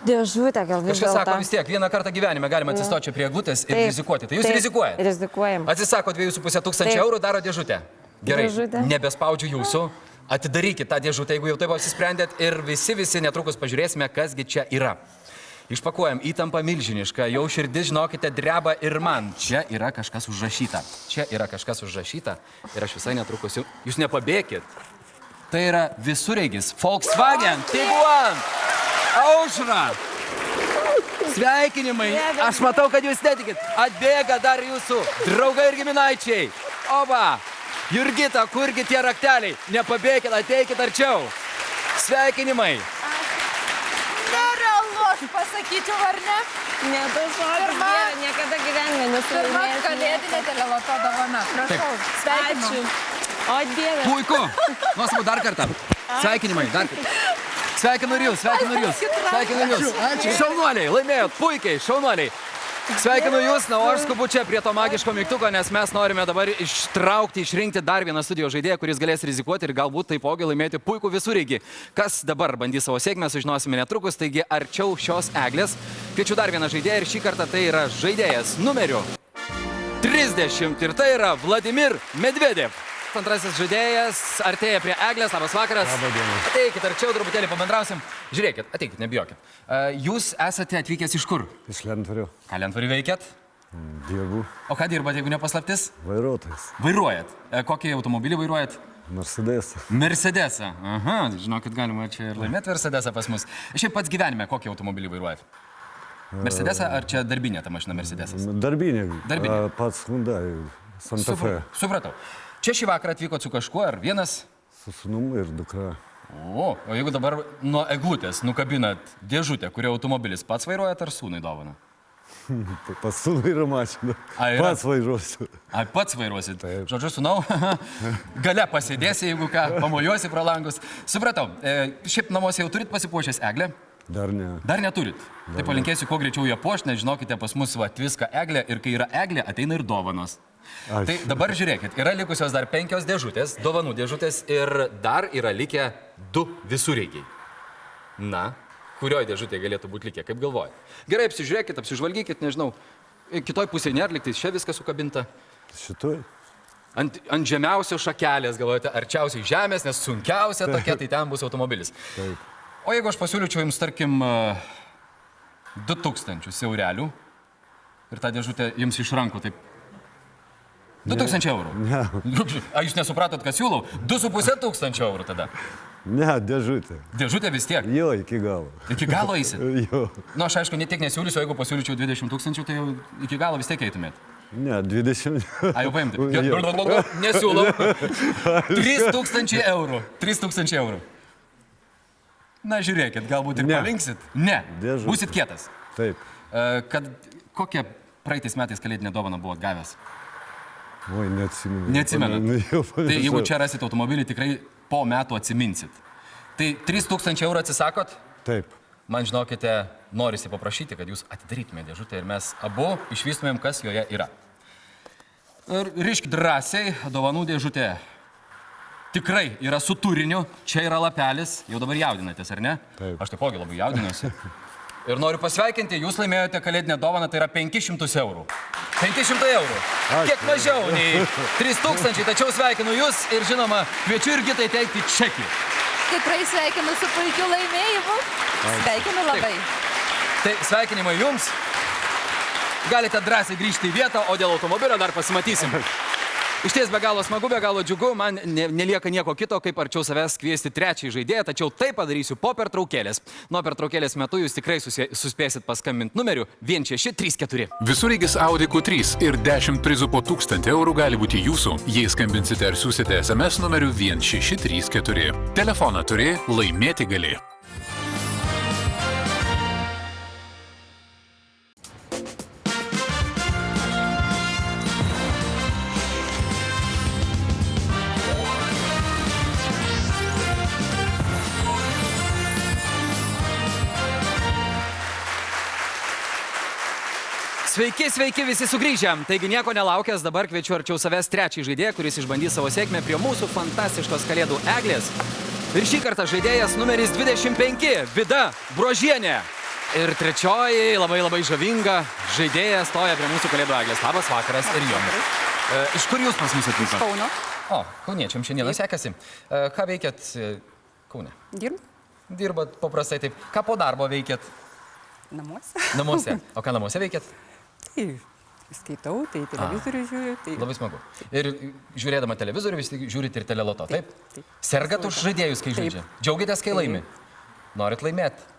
Dėžutė gal vis Kažkas sako, dėlto. vis tiek, vieną kartą gyvenime galima atsistoti prie eglutės ir Taip, rizikuoti. Tai jūs taip, rizikuojate. Rizikuojam. Atsisako 2,5 tūkstančių Taip. eurų, daro dėžutę. Gerai, Dėžutę. nebespaudžiu jūsų. Atidarykit tą dėžutę, jeigu jau taip apsisprendėt ir visi netrukus pažiūrėsime, kasgi čia yra. Išpakuojam, įtampa milžiniška, jau širdis, žinokite, dreba ir man. Čia yra kažkas užrašyta. Čia yra kažkas užrašyta ir aš visai netrukus jau... Jūs nepabėkit. Tai yra visureigis Volkswagen Tiguan. Aušra. Sveikinimai. Aš matau, kad jūs netikit. Atbėga dar jūsų draugai ir giminaičiai. Oba. Jurgita, kurgi tie rakteliai? Nepabėkit, ateikit arčiau. Sveikinimai. Nerealu, aš pasakyčiau, ar ne? Ne, tai šokas, Dieve, niekada gyvenime Pirma nesuvaidinėsiu. kalėdinė teleloto dovana. Prašau, sveikinu. Ačiū. O Dieve. Puiku. Nuostabu dar kartą. Sveikinimai, dar kartą. Sveikinu ir jūs, sveikinu ir jūs. Sveikinu ir jūs. Šaunuoliai, laimėjot, puikiai, šaunuoliai. Sveikinu jūs, na, o aš skubu čia prie to magiško mygtuko, nes mes norime dabar ištraukti, išrinkti dar vieną studijos žaidėją, kuris galės rizikuoti ir galbūt taipogi laimėti puikų visureigį. Kas dabar bandys savo sėkmę, sužinosime netrukus, taigi arčiau šios eglės. Kviečiu dar vieną žaidėją ir šį kartą tai yra žaidėjas numeriu 30 ir tai yra Vladimir Medvedev. Antrasis žaidėjas artėja prie eglės. Labas vakaras. Labą dieną. Ateikit arčiau, truputėlį pabendrausim. Žiūrėkit, ateikit, nebijokit. Jūs esate atvykęs iš kur? Iš Lentvarių. Ką Lentvarių veikiat? Dirbu. O ką dirbat, jeigu nepaslaptis? Vairuotojas. Vairuojat. Kokį automobilį vairuojat? Mercedes. Mercedesą. Aha, žinokit, galima čia ir laimėti Mercedesą pas mus. Šiaip pats gyvenime, kokį automobilį vairuojat? Mercedesą ar čia darbinė ta mašina Mercedesas? Darbinė. Darbinė. Pats Hyundai. Santa Fe. Supratau. Čia šį vakarą atvykot su kažkuo ar vienas? Su sūnum ir dukra. O jeigu dabar nuo eglutės nukabinat dėžutę, kurio automobilis pats vairuojat ar sūnui dovana? Pas sūnų yra mašina. A, yra? Pats vairuosiu. Ai, pats vairuosit. Taip. Žodžiu, sūnau, gale pasėdėsi, jeigu ką, pamojuosi pro langus. Supratau, šiaip namuose jau turit pasipuošęs eglę? Dar ne. Dar neturit. Tai palinkėsiu kuo greičiau ją puošti, nes žinokite, pas mus va tviska eglė ir kai yra eglė, ateina ir dovanos. Ačiū. Tai dabar žiūrėkit, yra likusios dar 5 dėžutės, dovanų dėžutės ir dar yra likę 2 visureigiai. Na, kurioje dėžutėje galėtų būti likę, kaip galvojat? Gerai, apsižiūrėkit, apsižvalgykit, nežinau, kitoj pusėje nėra liktais, čia viskas sukabinta. Šitoj? Ant žemiausios šakelės, galvojate, arčiausiai žemės, nes sunkiausia tokia, tai ten bus automobilis. Taip. O jeigu aš pasiūlyčiau jums, tarkim, 2000 eurelių ir tą dėžutę jums iš rankų, taip 2000 eurų. Ne. A, jūs nesupratot, ką siūlau? 2500 eurų tada. Ne, dėžutė. Dėžutė vis tiek. Jo, iki galo. Iki galo eisit. Jo. Na, aš aišku, ne tiek nesiūlysiu, jeigu pasiūlyčiau 20 000, tai jau iki galo vis tiek eitumėt. Ne, 20. A, jau paimti. Jo. Nesiūlau. 3000 eurų. 3000 eurų. Na, žiūrėkit, galbūt ir Ne. palinksit. Ne. Dėžutė. Būsit kietas. Taip. Kad kokią praeitais metais kalėdinę dovaną buvot gavęs? Oi, neatsimenu. Neatsimenat. Nu, jau Tai jeigu pamiršau. čia rasit automobilį, tikrai po metų atsiminsit. Tai 3000 eurų atsisakot? Taip. Man žinokite, norisi paprašyti, kad jūs atidarytumėte dėžutę ir mes abu išvystumėm, kas joje yra. Ir ryšk drąsiai, dovanų dėžutė. Tikrai yra su turiniu, čia yra lapelis, jau dabar jaudinatės, ar ne? Taip. Aš taipogi labai jaudinuosi. Ir noriu pasveikinti, jūs laimėjote kalėdinę dovaną, tai yra 500 eurų. 500 eurų. Ačiū. Kiek mažiau nei 3000, tačiau sveikinu jūs ir žinoma, kviečiu ir Gitai teikti čekį. Tikrai sveikinu su puikiu laimėjimu. Sveikinu labai. Tai sveikinimai jums. Galite drąsiai grįžti į vietą, o dėl automobilio dar pasimatysim. Iš ties be galo smagu, be galo džiugu, man nelieka nieko kito, kaip arčiau savęs kviesti trečiąjį žaidėją, tačiau tai padarysiu po pertraukėlės. Nuo pertraukėlės metu jūs tikrai suspėsit paskambinti numeriu 1634. Visureigis Audi Q3 ir 10 prizų po 1000 eurų gali būti jūsų, jei skambinsite ar siūsite SMS numeriu 1634. Telefoną turi, laimėti gali. Sveiki, sveiki visi sugrįžę. Taigi nieko nelaukęs, dabar kviečiu arčiau savęs trečiąjį žaidėją, kuris išbandys savo sėkmę prie mūsų fantastiškos kalėdų eglės. Ir šį kartą žaidėjas numeris 25, Vida Brožienė. Ir trečioji, labai žavinga žaidėja stoja prie mūsų kalėdų eglės. Labas vakaras ir jomis. Iš kur jūs pas mus atvykote? Kauno. O, kauniečiam šiandieną sekasi. Ką veikėt Kaune? Dirbat paprastai taip. Ką po darbo veikėt? Namuose. Namuose. O ką namuose veikėt? Tai skaitau, tai televizorių žiūriu. Tai... Labai smagu. Ir žiūrėdama televizorių vis tik žiūrit ir teleloto, taip? Sergat už žaidėjus, kai žaidžia? Džiaugiatės, kai laimi? Norit laimėti?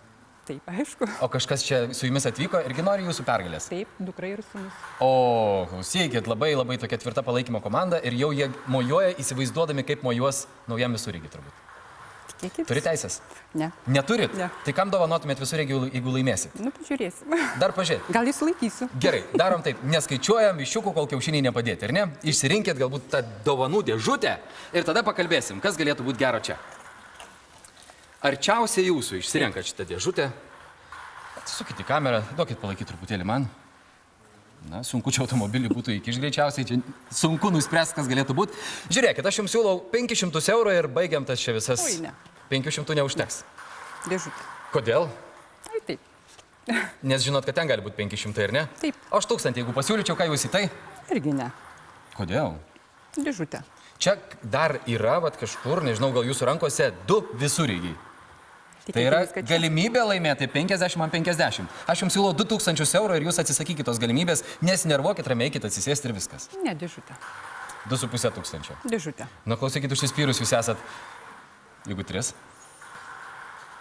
Taip, aišku. O kažkas čia su jumis atvyko irgi nori jūsų pergalės? Taip, dukra ir sūnus. O, klausykit, labai tokia tvirta palaikymo komanda ir jau jie mojuoja įsivaizduodami, kaip mojuos naujam visureigiui turbūt. Tikėkit. Turi teisės? Ne. Neturit? Ne. Tai kam dovanotumėt visureigį, jeigu laimėsit? Nu, pažiūrėsim. Dar pažiūrėt. Gal jūs laikysiu. Gerai, darom taip. Neskaičiuojam viščiukų, kol kiaušiniai nepadėti, ar ne? Išsirinkit galbūt tą dovanų dėžutę ir tada pakalbėsim, kas galėtų būti gero čia. Arčiausiai jūsų išsirenkat šitą dėžutę. Atsisukit į kamerą, duokit palaikyti truputėlį man. Na, sunku čia automobilį būtų įkiš greičiausiai, čia sunku nuspręsti, kas galėtų būti. Žiūrėkit, aš jums siūlau 500 eurų ir baigiam tas čia visas. Oi, ne. 500 neužteks. Dėžutė. Kodėl? Ai, taip. Nes žinot, kad ten gali būti 500, ar ne? Taip. O aš 1000, jeigu pasiūlyčiau, ką jūs į tai? Irgi ne. Kodėl? Dėžutė. Čia dar yra, kažkur, nežinau, gal jūsų rankose 2 visureigiai. Tai yra galimybė laimėti 50 ant 50. Aš jums siūlau 2000 eurų ir jūs atsisakykit tos galimybės, nesinervuokit, ramiai atsisėsti ir viskas. Ne, dėžutė. 2500. Dėžutė. Na, klausykit, užsispyrus jūs esat, jeigu 3.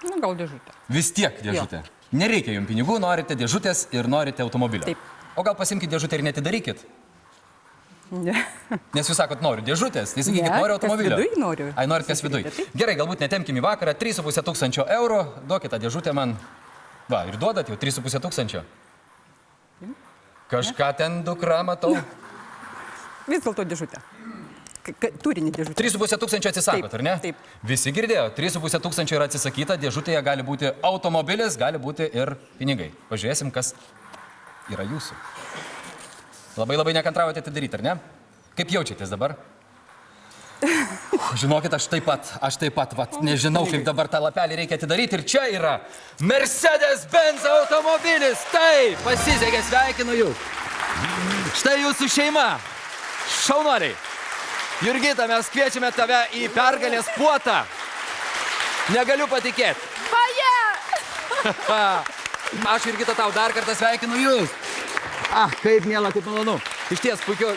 Nu, gal dėžutė. Vis tiek dėžutė. Nereikia jums pinigų, norite dėžutės ir norite automobilio. Taip. O gal pasimkite dėžutę ir netidarykit? Ne. Nes jūs sakot, noriu dėžutės, tai sakykit, noriu automobilio. Kas viduj noriu. Ai, norit kas viduj. Gerai, galbūt netemkim į vakarą, 3500 eurų, duokit tą dėžutę man. Va, ir duodat jau 3500. Kažką ten dukra matau. Vis dėlto dėžutė. Turinį dėžutę. 3500 atsisakot, ar ne? Taip. Visi girdėjo, 3500 yra atsisakyta, dėžutėje gali būti automobilis, gali būti ir pinigai. Pažiūrėsim, kas yra jūsų. Labai nekantraujate atidaryti, ar ne? Kaip jaučiatės dabar? Žinokit, aš taip pat, nežinau, kaip dabar tą lapelį reikia atidaryti. Ir čia yra Mercedes-Benz automobilis. Taip, pasisekė, sveikinu jūs. Štai jūsų šeima. Šaunuoliai. Jurgita, mes kviečiame tave į pergalės puotą. Negaliu patikėti. Vaje! Aš, Jurgita, tau dar kartą sveikinu jūs. Kaip miela, kaip malonu. Iš ties, puikiu,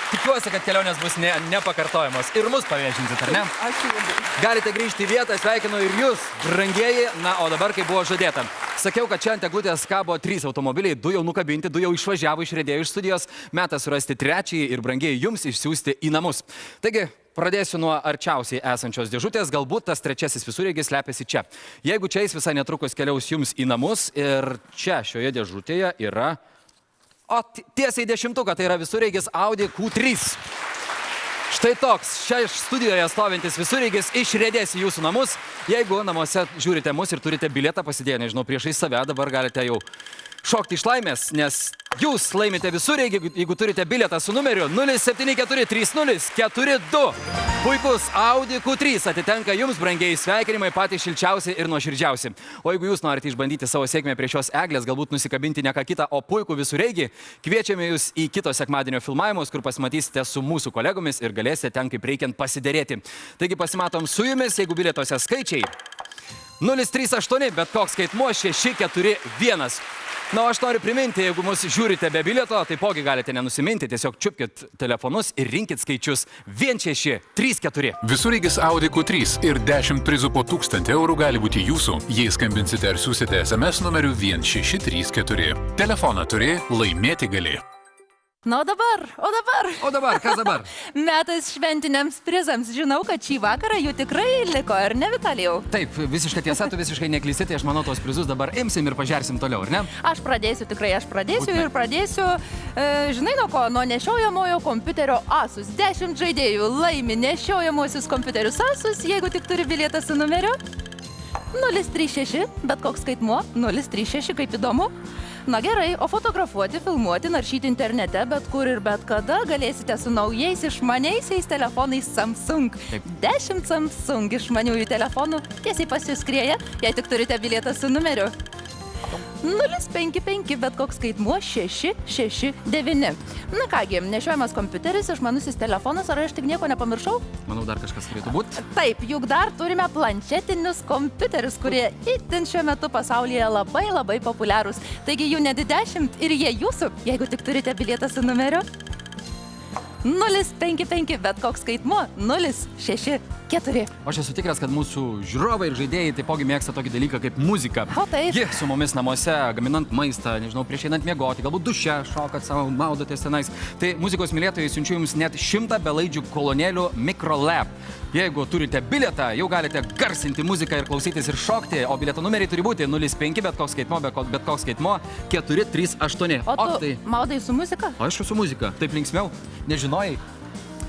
tikiuosi, kad kelionės bus nepakartojamos. Ir mus paviešinsit, ar ne? Ačiū labai. Galite grįžti į vietą, sveikinu ir jūs, brangieji. Na, o dabar, kaip buvo žadėta. Sakiau, kad čia ant eglutės kabo 3 automobiliai, 2 jau nukabinti, 2 jau išvažiavo, išriedėjo iš studijos. Metas surasti 3 ir brangieji jums išsiųsti į namus. Taigi, pradėsiu nuo arčiausiai esančios dėžutės, galbūt tas 3 visureigis slepiasi čia. Jeigu čia jis visai netrukus keliaus jums į namus ir čia šioje dėžutėje yra... O tiesiai 10, tai yra visureigis Audi Q3. Štai toks, čia studijoje stovintis visureigis išriedės į jūsų namus. Jeigu namuose žiūrite mus ir turite bilietą pasidėję, nežinau, priešai save, dabar galite jau šokti iš laimės, nes jūs laimite visureigį, jeigu turite bilietą su numeriu 0743042. Puikus Audi Q3 atitenka jums, brangiai, sveikinimai, patys šilčiausi ir nuoširdžiausi. O jeigu jūs norite išbandyti savo sėkmę prie šios eglės, galbūt nusikabinti ne ką kitą, o puikų visureigį, kviečiame jūs į kito sekmadienio filmavimus, kur pasimatysite su mūsų kolegomis ir galėsite ten kaip reikiant pasiderėti. Taigi pasimatom su jumis, jeigu bilietuose skaičiai 038, bet koks skaitmuo 641. Na, o aš noriu priminti, jeigu mus žiūrite be bilieto, taipogi galite nenusiminti, tiesiog čiupkit telefonus ir rinkit skaičius 1634. Visureigis Audi Q3 ir 10 prizų po 1000 eurų gali būti jūsų, jei skambinsite ar siūsite SMS numeriu 1634. Telefoną turi, laimėti gali. Na, o dabar, Kas dabar? Metas šventiniams prizams. Žinau, kad šį vakarą jų tikrai liko, ar ne, Vitalijau? Taip, visiškai tiesa, tu visiškai neklysti, tai aš manau, tos prizus dabar imsim ir pažersim toliau, ar ne? Aš pradėsiu, ir pradėsiu, žinai nuo ko, nuo nešiojamojo kompiuterio Asus. 10 žaidėjų laimi nešiojamosius kompiuterius Asus, jeigu tik turi bilietą su numeriu 036, bet koks skaitmuo, 036, kaip įdomu. Na gerai, o fotografuoti, filmuoti, naršyti internete, bet kur ir bet kada galėsite su naujais išmaniaisiais telefonais Samsung. 10 Samsung išmaniųjų telefonų tiesiai pas jūs skrieja, jei tik turite bilietą su numeriu 055, bet koks skaitmuo 669. Na kągi, nešiojamas kompiuteris, išmanusis telefonas, ar aš tik nieko nepamiršau? Manau, dar kažkas turėtų būti. Taip, juk dar turime planšetinius kompiuterius, kurie itin šiuo metu pasaulyje labai populiarūs. Taigi jų net 10 ir jie jūsų, jeigu tik turite bilietą su numeriu 055, bet koks skaitmuo 064. Aš esu tikras, kad mūsų žiūrovai ir žaidėjai taipogi mėgsta tokį dalyką kaip muzika. O taip. Ji su mumis namuose, gaminant maistą, nežinau, prieš einant miegoti, galbūt duše, šokat savo, maudotės tenais. Tai muzikos mylėtojai siunčiu jums net 100 belaidžių kolonėlių Microlab. Jeigu turite bilietą, jau galite garsinti muziką ir klausytis ir šokti, o bilieto numeriai turi būti 05, bet koks skaitmo, 438. O tu maudai su muzika? O aš su muzika, taip linksmiau, nežinojai.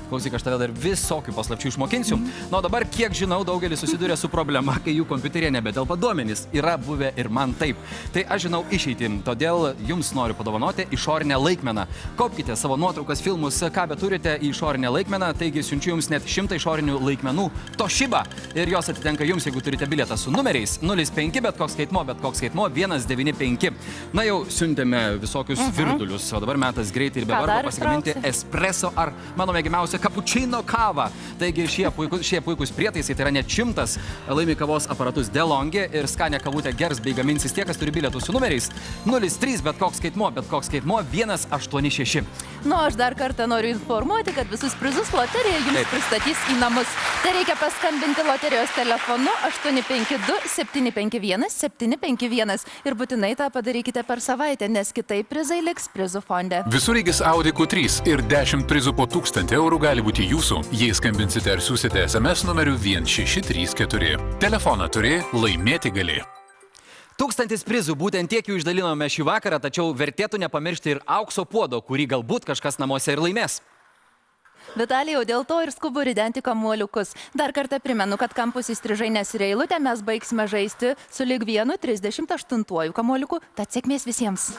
Klausyk, aš tave dar visokių paslapčių išmokinsiu. Na, dabar, kiek žinau, daugelis susiduria su problema, kai jų kompiuterėje nebetelpa duomenys. Yra buvę ir man taip. Tai aš žinau išeitį, todėl jums noriu padovanoti išorinę laikmeną. Kaupkite savo nuotraukas, filmus, ką bet turite į išorinę laikmeną, taigi siunčiu jums net 100 išorinių laikmenų Toshiba. Ir jos atitenka jums, jeigu turite bilietą su numeriais 05, bet koks skaitmo, 195. Na, jau siuntėme visokius virdulius, o dabar metas greitai ir be vargo pasigaminti espresso ar mano mėgimiausia kapučino kavą. Taigi šie puikūs prietaisai, tai yra net 100 laimi kavos aparatus DeLonghi ir skanę kavutę gers bei gaminsis tie, kas turi bilietų su numeriais 03, bet koks skaitmo 186. Nu, aš dar kartą noriu informuoti, kad visus prizus loterija jums pristatys į namus. Tai reikia paskambinti loterijos telefonu 852-751-751 ir būtinai tą padarykite per savaitę, nes kitaip prizai liks prizų fonde. Visureigis Audi Q3 ir 10 prizų po 1000 eurų gali būti jūsų, jei skambinsite ar siūsite SMS numeriu 1634. Telefoną turi, laimėti gali. 1000 prizų, būtent tiek jų išdalinome šį vakarą, tačiau vertėtų nepamiršti ir aukso puodo, kurį galbūt kažkas namuose ir laimės. Vitalijau, dėl to ir skubu ridenti kamuoliukus. Dar kartą primenu, kad kampus įstrižainės ir eilutę mes baigsime žaisti su lyg 1,38 kamuoliuku, tad sėkmės visiems.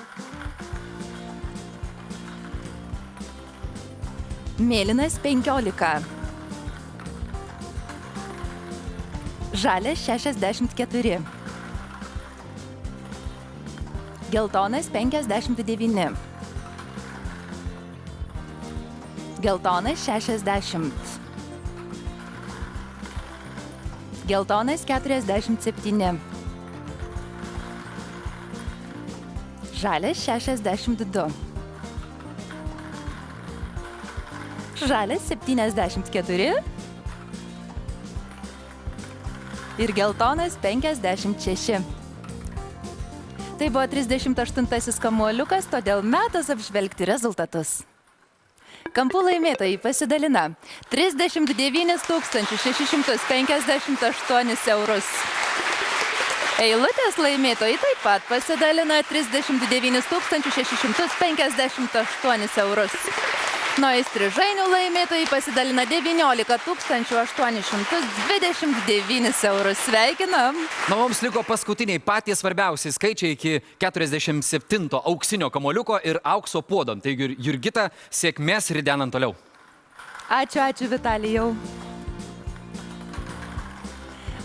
Mėlynas 15. Žalias 64. Geltonas 59. Geltonas 60. Geltonas 47. Žalias 62. Žalias 74 ir geltonas 56. Tai buvo 38 kamuoliukas, todėl metas apžvelgti rezultatus. Kampų laimėtojai pasidalina 39 658 eurus. Eilutės laimėtojai taip pat pasidalina 39 658 eurus. Nuo įstrižainių laimėtojai pasidalina 19 829 eurus. Sveikinam! Na, mums liko paskutiniai patys svarbiausi skaičiai iki 47 auksinio kamuoliuko ir aukso puodo. Taigi, Jurgita, sėkmės ridenant toliau. Ačiū, Vitalijau.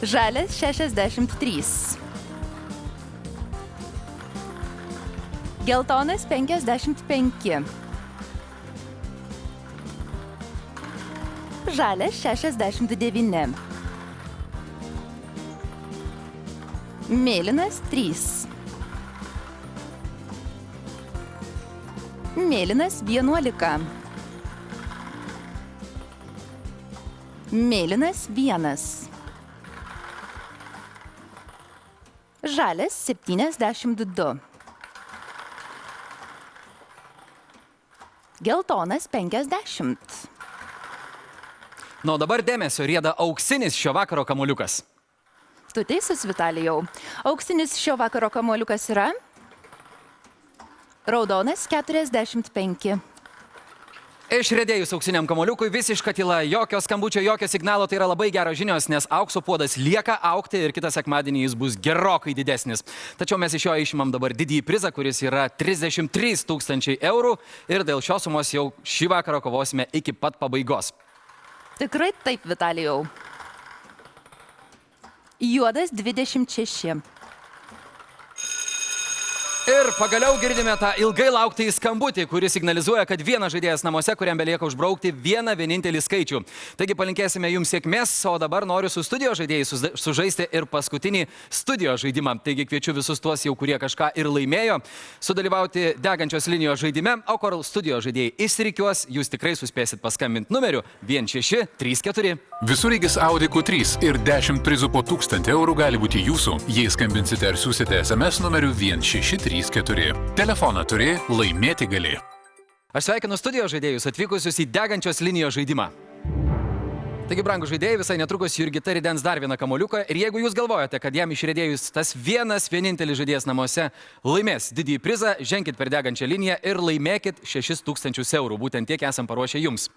Žalias 63. Geltonas 55. Žalias 69. Mėlynas 3. Mėlynas 11. Mėlynas 1. Žalias 72. Geltonas 50. Na, o dabar dėmesio, rieda auksinis šio vakaro kamuoliukas. Tu teisus, Vitalijau. Auksinis šio vakaro kamuoliukas yra raudonas 45. Išriedėjus auksiniam kamuoliukui visiška tyla, jokio skambučio, jokio signalo, tai yra labai geros žinios, nes aukso puodas lieka augti ir kitą sekmadienį jis bus gerokai didesnis. Tačiau mes iš jo išimam dabar didįjį prizą, kuris yra 33 000 eurų ir dėl šios sumos jau šį vakarą kovosime iki pat pabaigos. Tikrai taip, Vitalijau. Juodas 26. Ir pagaliau girdime tą ilgai lauktą skambutį, kuris signalizuoja, kad vienas žaidėjas namuose, kuriam belieka užbraukti vieną vienintelį skaičių. Taigi palinkėsime jums sėkmės, o dabar noriu su studijos žaidėjais sužaisti ir paskutinį studijos žaidimą. Taigi kviečiu visus tuos jau, kurie kažką ir laimėjo, sudalyvauti degančios linijos žaidime, o kol studijos žaidėjai išsirikiuos, jūs tikrai suspėsit paskambinti numeriu 1634. Visureigis Audi Q3 ir 10 prizų po 1000 eurų gali būti jūsų, jei skambinsite ar siūsite SMS numeriu 1634. Telefoną turi, laimėti gali. Aš sveikinu studijos žaidėjus atvykusius į degančios linijos žaidimą. Taigi, brangų žaidėjai, visai netrukus Jurgita ridens dar vieną kamoliuką ir jeigu jūs galvojate, kad jam išridėjus tas vienintelis žaidėjas namuose laimės didįjį prizą, ženkit per degančią liniją ir laimėkit 6000 eurų. Būtent tiek esam paruošę jums.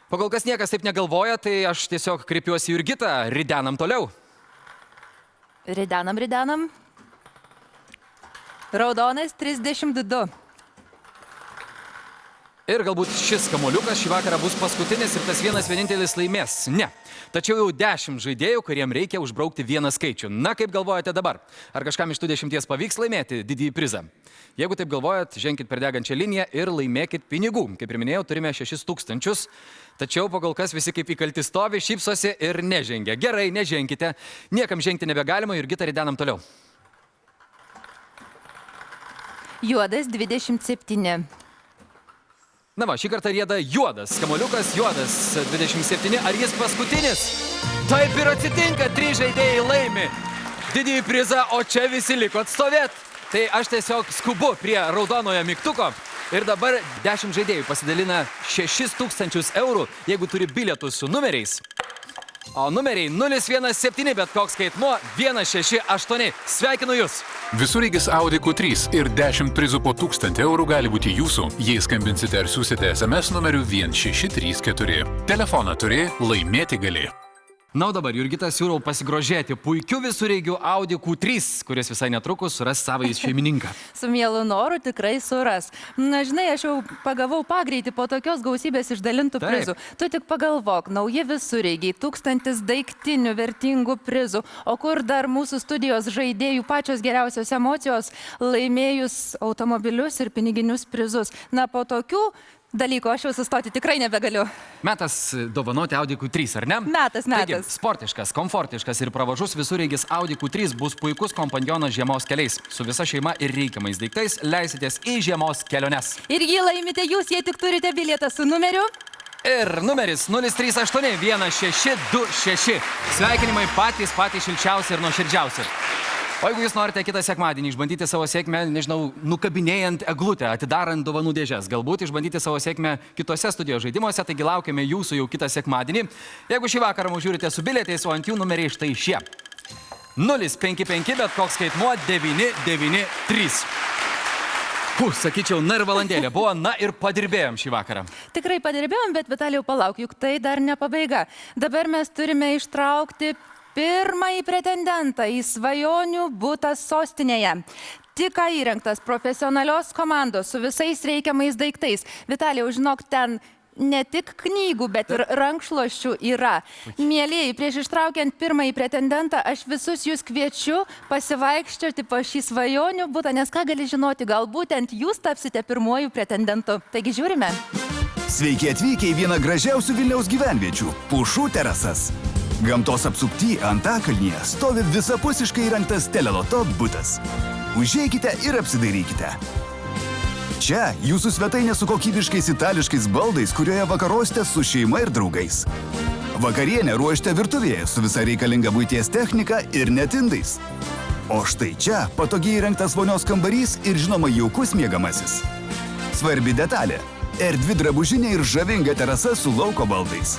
Pakol kas niekas taip negalvoja, tai aš tiesiog kreipiuosi Jurgitą, ridenam toliau. Ridenam. Raudonais 32. Ir galbūt šis kamoliukas šį vakarą bus paskutinis ir tas vienintelis laimės. Ne. Tačiau jau 10 žaidėjų, kuriem reikia užbraukti vieną skaičių. Na, kaip galvojate dabar? Ar kažkam iš tų 10 pavyks laimėti didįjį prizą? Jeigu taip galvojat, ženkit per degančią liniją ir laimėkit pinigų. Kaip ir minėjau, turime 6000. Tačiau pakol kas visi kaip įkalti stovi, šypsosi ir nežengia. Gerai, neženkite. Niekam žengti nebegalima, Jurgita ridenam toliau. Juodas 27. Na va, šį kartą rieda juodas. Kamoliukas juodas 27. Ar jis paskutinis? Taip ir atsitinka, 3 žaidėjai laimi didįjį prizą, o čia visi liko atstovėt. Tai aš tiesiog skubu prie raudonojo mygtuko ir dabar 10 žaidėjų pasidalina 6000 eurų, jeigu turi bilietus su numeriais. O numeriai 017, bet koks skaitmuo 168. Sveikinu jūs! Visureigis Audi Q3 ir 10 prizų po 1000 eurų gali būti jūsų, jei skambinsite ar siūsite SMS numeriu 1634. Telefoną turi, laimėti gali. Na, o dabar Jurgita siūlau pasigrožėti puikiu visureigiu Audi Q3, kuris visai netrukus suras savąjį šeimininką. Su mielu noru tikrai suras. Na, žinai, aš jau pagavau pagreitį po tokios gausybės išdalintų prizų. Tu tik pagalvok, nauji visureigiai, 1000 daiktinių vertingų prizų, o kur dar mūsų studijos žaidėjų pačios geriausios emocijos laimėjus automobilius ir piniginius prizus. Na, po tokių dalykų aš jau sustoti tikrai nebegaliu. Metas dovanoti Audi Q3, ar ne? Metas. Taigi, sportiškas, komfortiškas ir pravažus visureigis Audi Q3 bus puikus kompanionas žiemos keliais. Su visa šeima ir reikiamais daiktais leisitės į žiemos keliones. Ir jį laimite jūs, jei tik turite bilietą su numeriu. Ir numeris 038 1626. Sveikinimai patys šilčiausi ir nuoširdžiausi. O jeigu jūs norite kitą sekmadienį išbandyti savo sėkmę, nežinau, nukabinėjant eglutę, atidarant dovanų dėžes, galbūt išbandyti savo sėkmę kitose studijos žaidimuose, taigi laukiame jūsų jau kitą sekmadienį. Jeigu šį vakarą mūsų žiūrite su bilietais, o ant jų numeriai štai šie. 055, bet koks skaitmuo 993. Sakyčiau, na ir valandėlė buvo, na ir padirbėjom šį vakarą. Tikrai padirbėjom, bet Vitalijau palauk, juk tai dar ne pabaiga. Dabar mes turime ištraukti pirmąjį pretendentą į svajonių butą sostinėje. Tik ką įrengtas profesionalios komandos su visais reikiamais daiktais. Vitalijau, žinok, ten ne tik knygų, bet ir rankšluosčių yra. Mielieji, prieš ištraukiant pirmąjį pretendentą, aš visus jūs kviečiu pasivaikščioti po šį svajonių butą, nes ką gali žinoti, gal būtent jūs tapsite pirmuoju pretendentu. Taigi žiūrime. Sveiki atvykę į vieną gražiausių Vilniaus gyvenviečių – Pušų terasas. Gamtos apsupty Antakalnyje stovi visapusiškai įrengtas Teleloto butas. Užeikite ir apsidairykite. Čia jūsų svetainė su kokybiškais itališkais baldais, kurioje vakarosite su šeima ir draugais. Vakarienę ruošite virtuvėje su visa reikalinga buities technika ir net indais. O štai čia patogiai įrengtas vonios kambarys ir žinoma jaukus miegamasis. Svarbi detalė – erdvi drabužinė ir žavinga terasa su lauko baldais.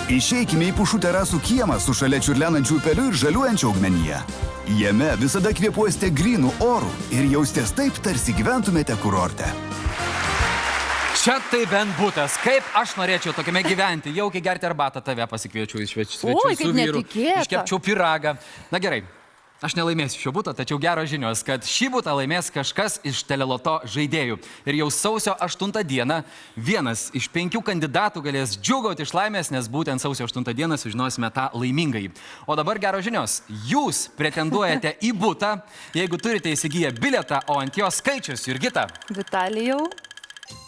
Išeikime į Pušų terasų kiemą su šalia čiurlenančių upelių ir žaliuojančių augmenyje. Jame visada kvėpuosite grynų orų ir jaustės taip, tarsi gyventumėte kurorte. Čia tai bent butas. Kaip aš norėčiau tokiame gyventi. Jaukiai gerti arbatą, tave pasikviečiau į svečius su vyru. Iškepčiau pyragą. Na gerai. Aš nelaimėsiu šio būto, tačiau geros žinios, kad šį būtą laimės kažkas iš Teleloto žaidėjų. Ir jau sausio 8 dieną vienas iš 5 kandidatų galės džiūgauti iš laimės, nes būtent sausio 8 dieną sužinosime tą laimingai. O dabar geros žinios. Jūs pretenduojate į būtą, jeigu turite įsigiję bilietą, o ant jo skaičius, Jurgita. Vitalijau.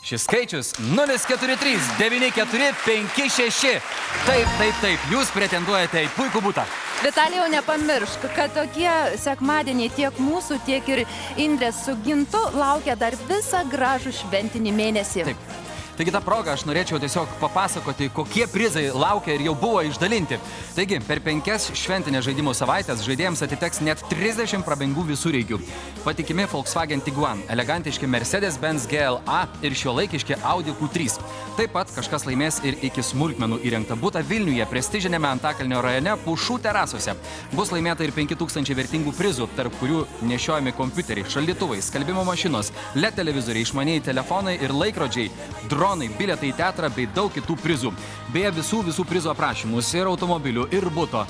Šis skaičius 043 94 56. Taip, jūs pretenduojate į puikų būtą. Vitalijau, nepamiršk, kad tokie sekmadieniai tiek mūsų, tiek ir Indrės su Gintu laukia dar visą gražų šventinį mėnesį. Taip. Taigi tą progą aš norėčiau tiesiog papasakoti, kokie prizai laukia ir jau buvo išdalinti. Taigi, per 5 šventinės žaidimų savaitės žaidėjams atiteks net 30 prabangių visureigių. Patikimi Volkswagen Tiguan, elegantiški Mercedes-Benz GLA ir šiuolaikiški Audi Q3. Taip pat kažkas laimės ir iki smulkmenų įrengtą butą Vilniuje, prestižinėme Antakalnio rajone Pušų terasose. Bus laimėta ir 5000 vertingų prizų, tarp kurių nešiojami kompiuteriai, šaldytuvai, skalbimo mašinos, LED televizoriai, išmanieji telefonai ir laikrodžiai, dronai, bilietai į teatrą bei daug kitų prizų. Beje, visų prizų aprašymus ir automobilių, ir buto.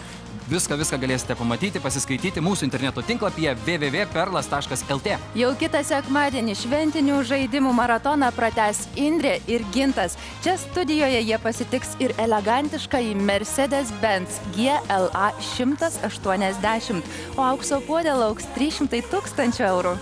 Viską galėsite pamatyti, pasiskaityti mūsų interneto tinklapyje www.perlas.lt. Jau kitą sekmadienį šventinių žaidimų maratoną pratęs Indrė ir Gintas. Čia studijoje jie pasitiks ir elegantiškąjį Mercedes-Benz GLA 180, o aukso puodė lauks 300 000 eurų.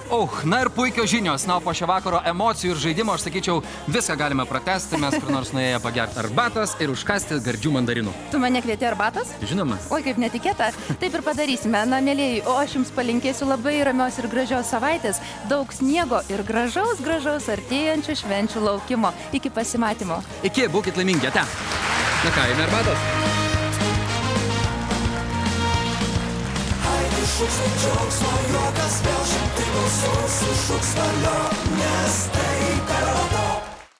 Na ir puikios žinios. Na, o po šio vakaro emocijų ir žaidimo, aš sakyčiau, viską galime pratęsti, mes kur nors nuėję pagerti arbatos ir užkasti gardžių mandarinų. Tu mane kvieti arbatos? Žinoma. Oi, kaip netikėta. Taip ir padarysime. Na, mėlėjai, o aš jums palinkėsiu labai ramios ir gražios savaitės, daug sniego ir gražaus artėjančių švenčių laukimo. Iki pasimatymo. Iki, būkit laimingi, ate. Na ką, ėmė arbatos? Šuksai džiaugsmo, juokas vėl šimtai balsų sušuks valio, nes tai Teleloto.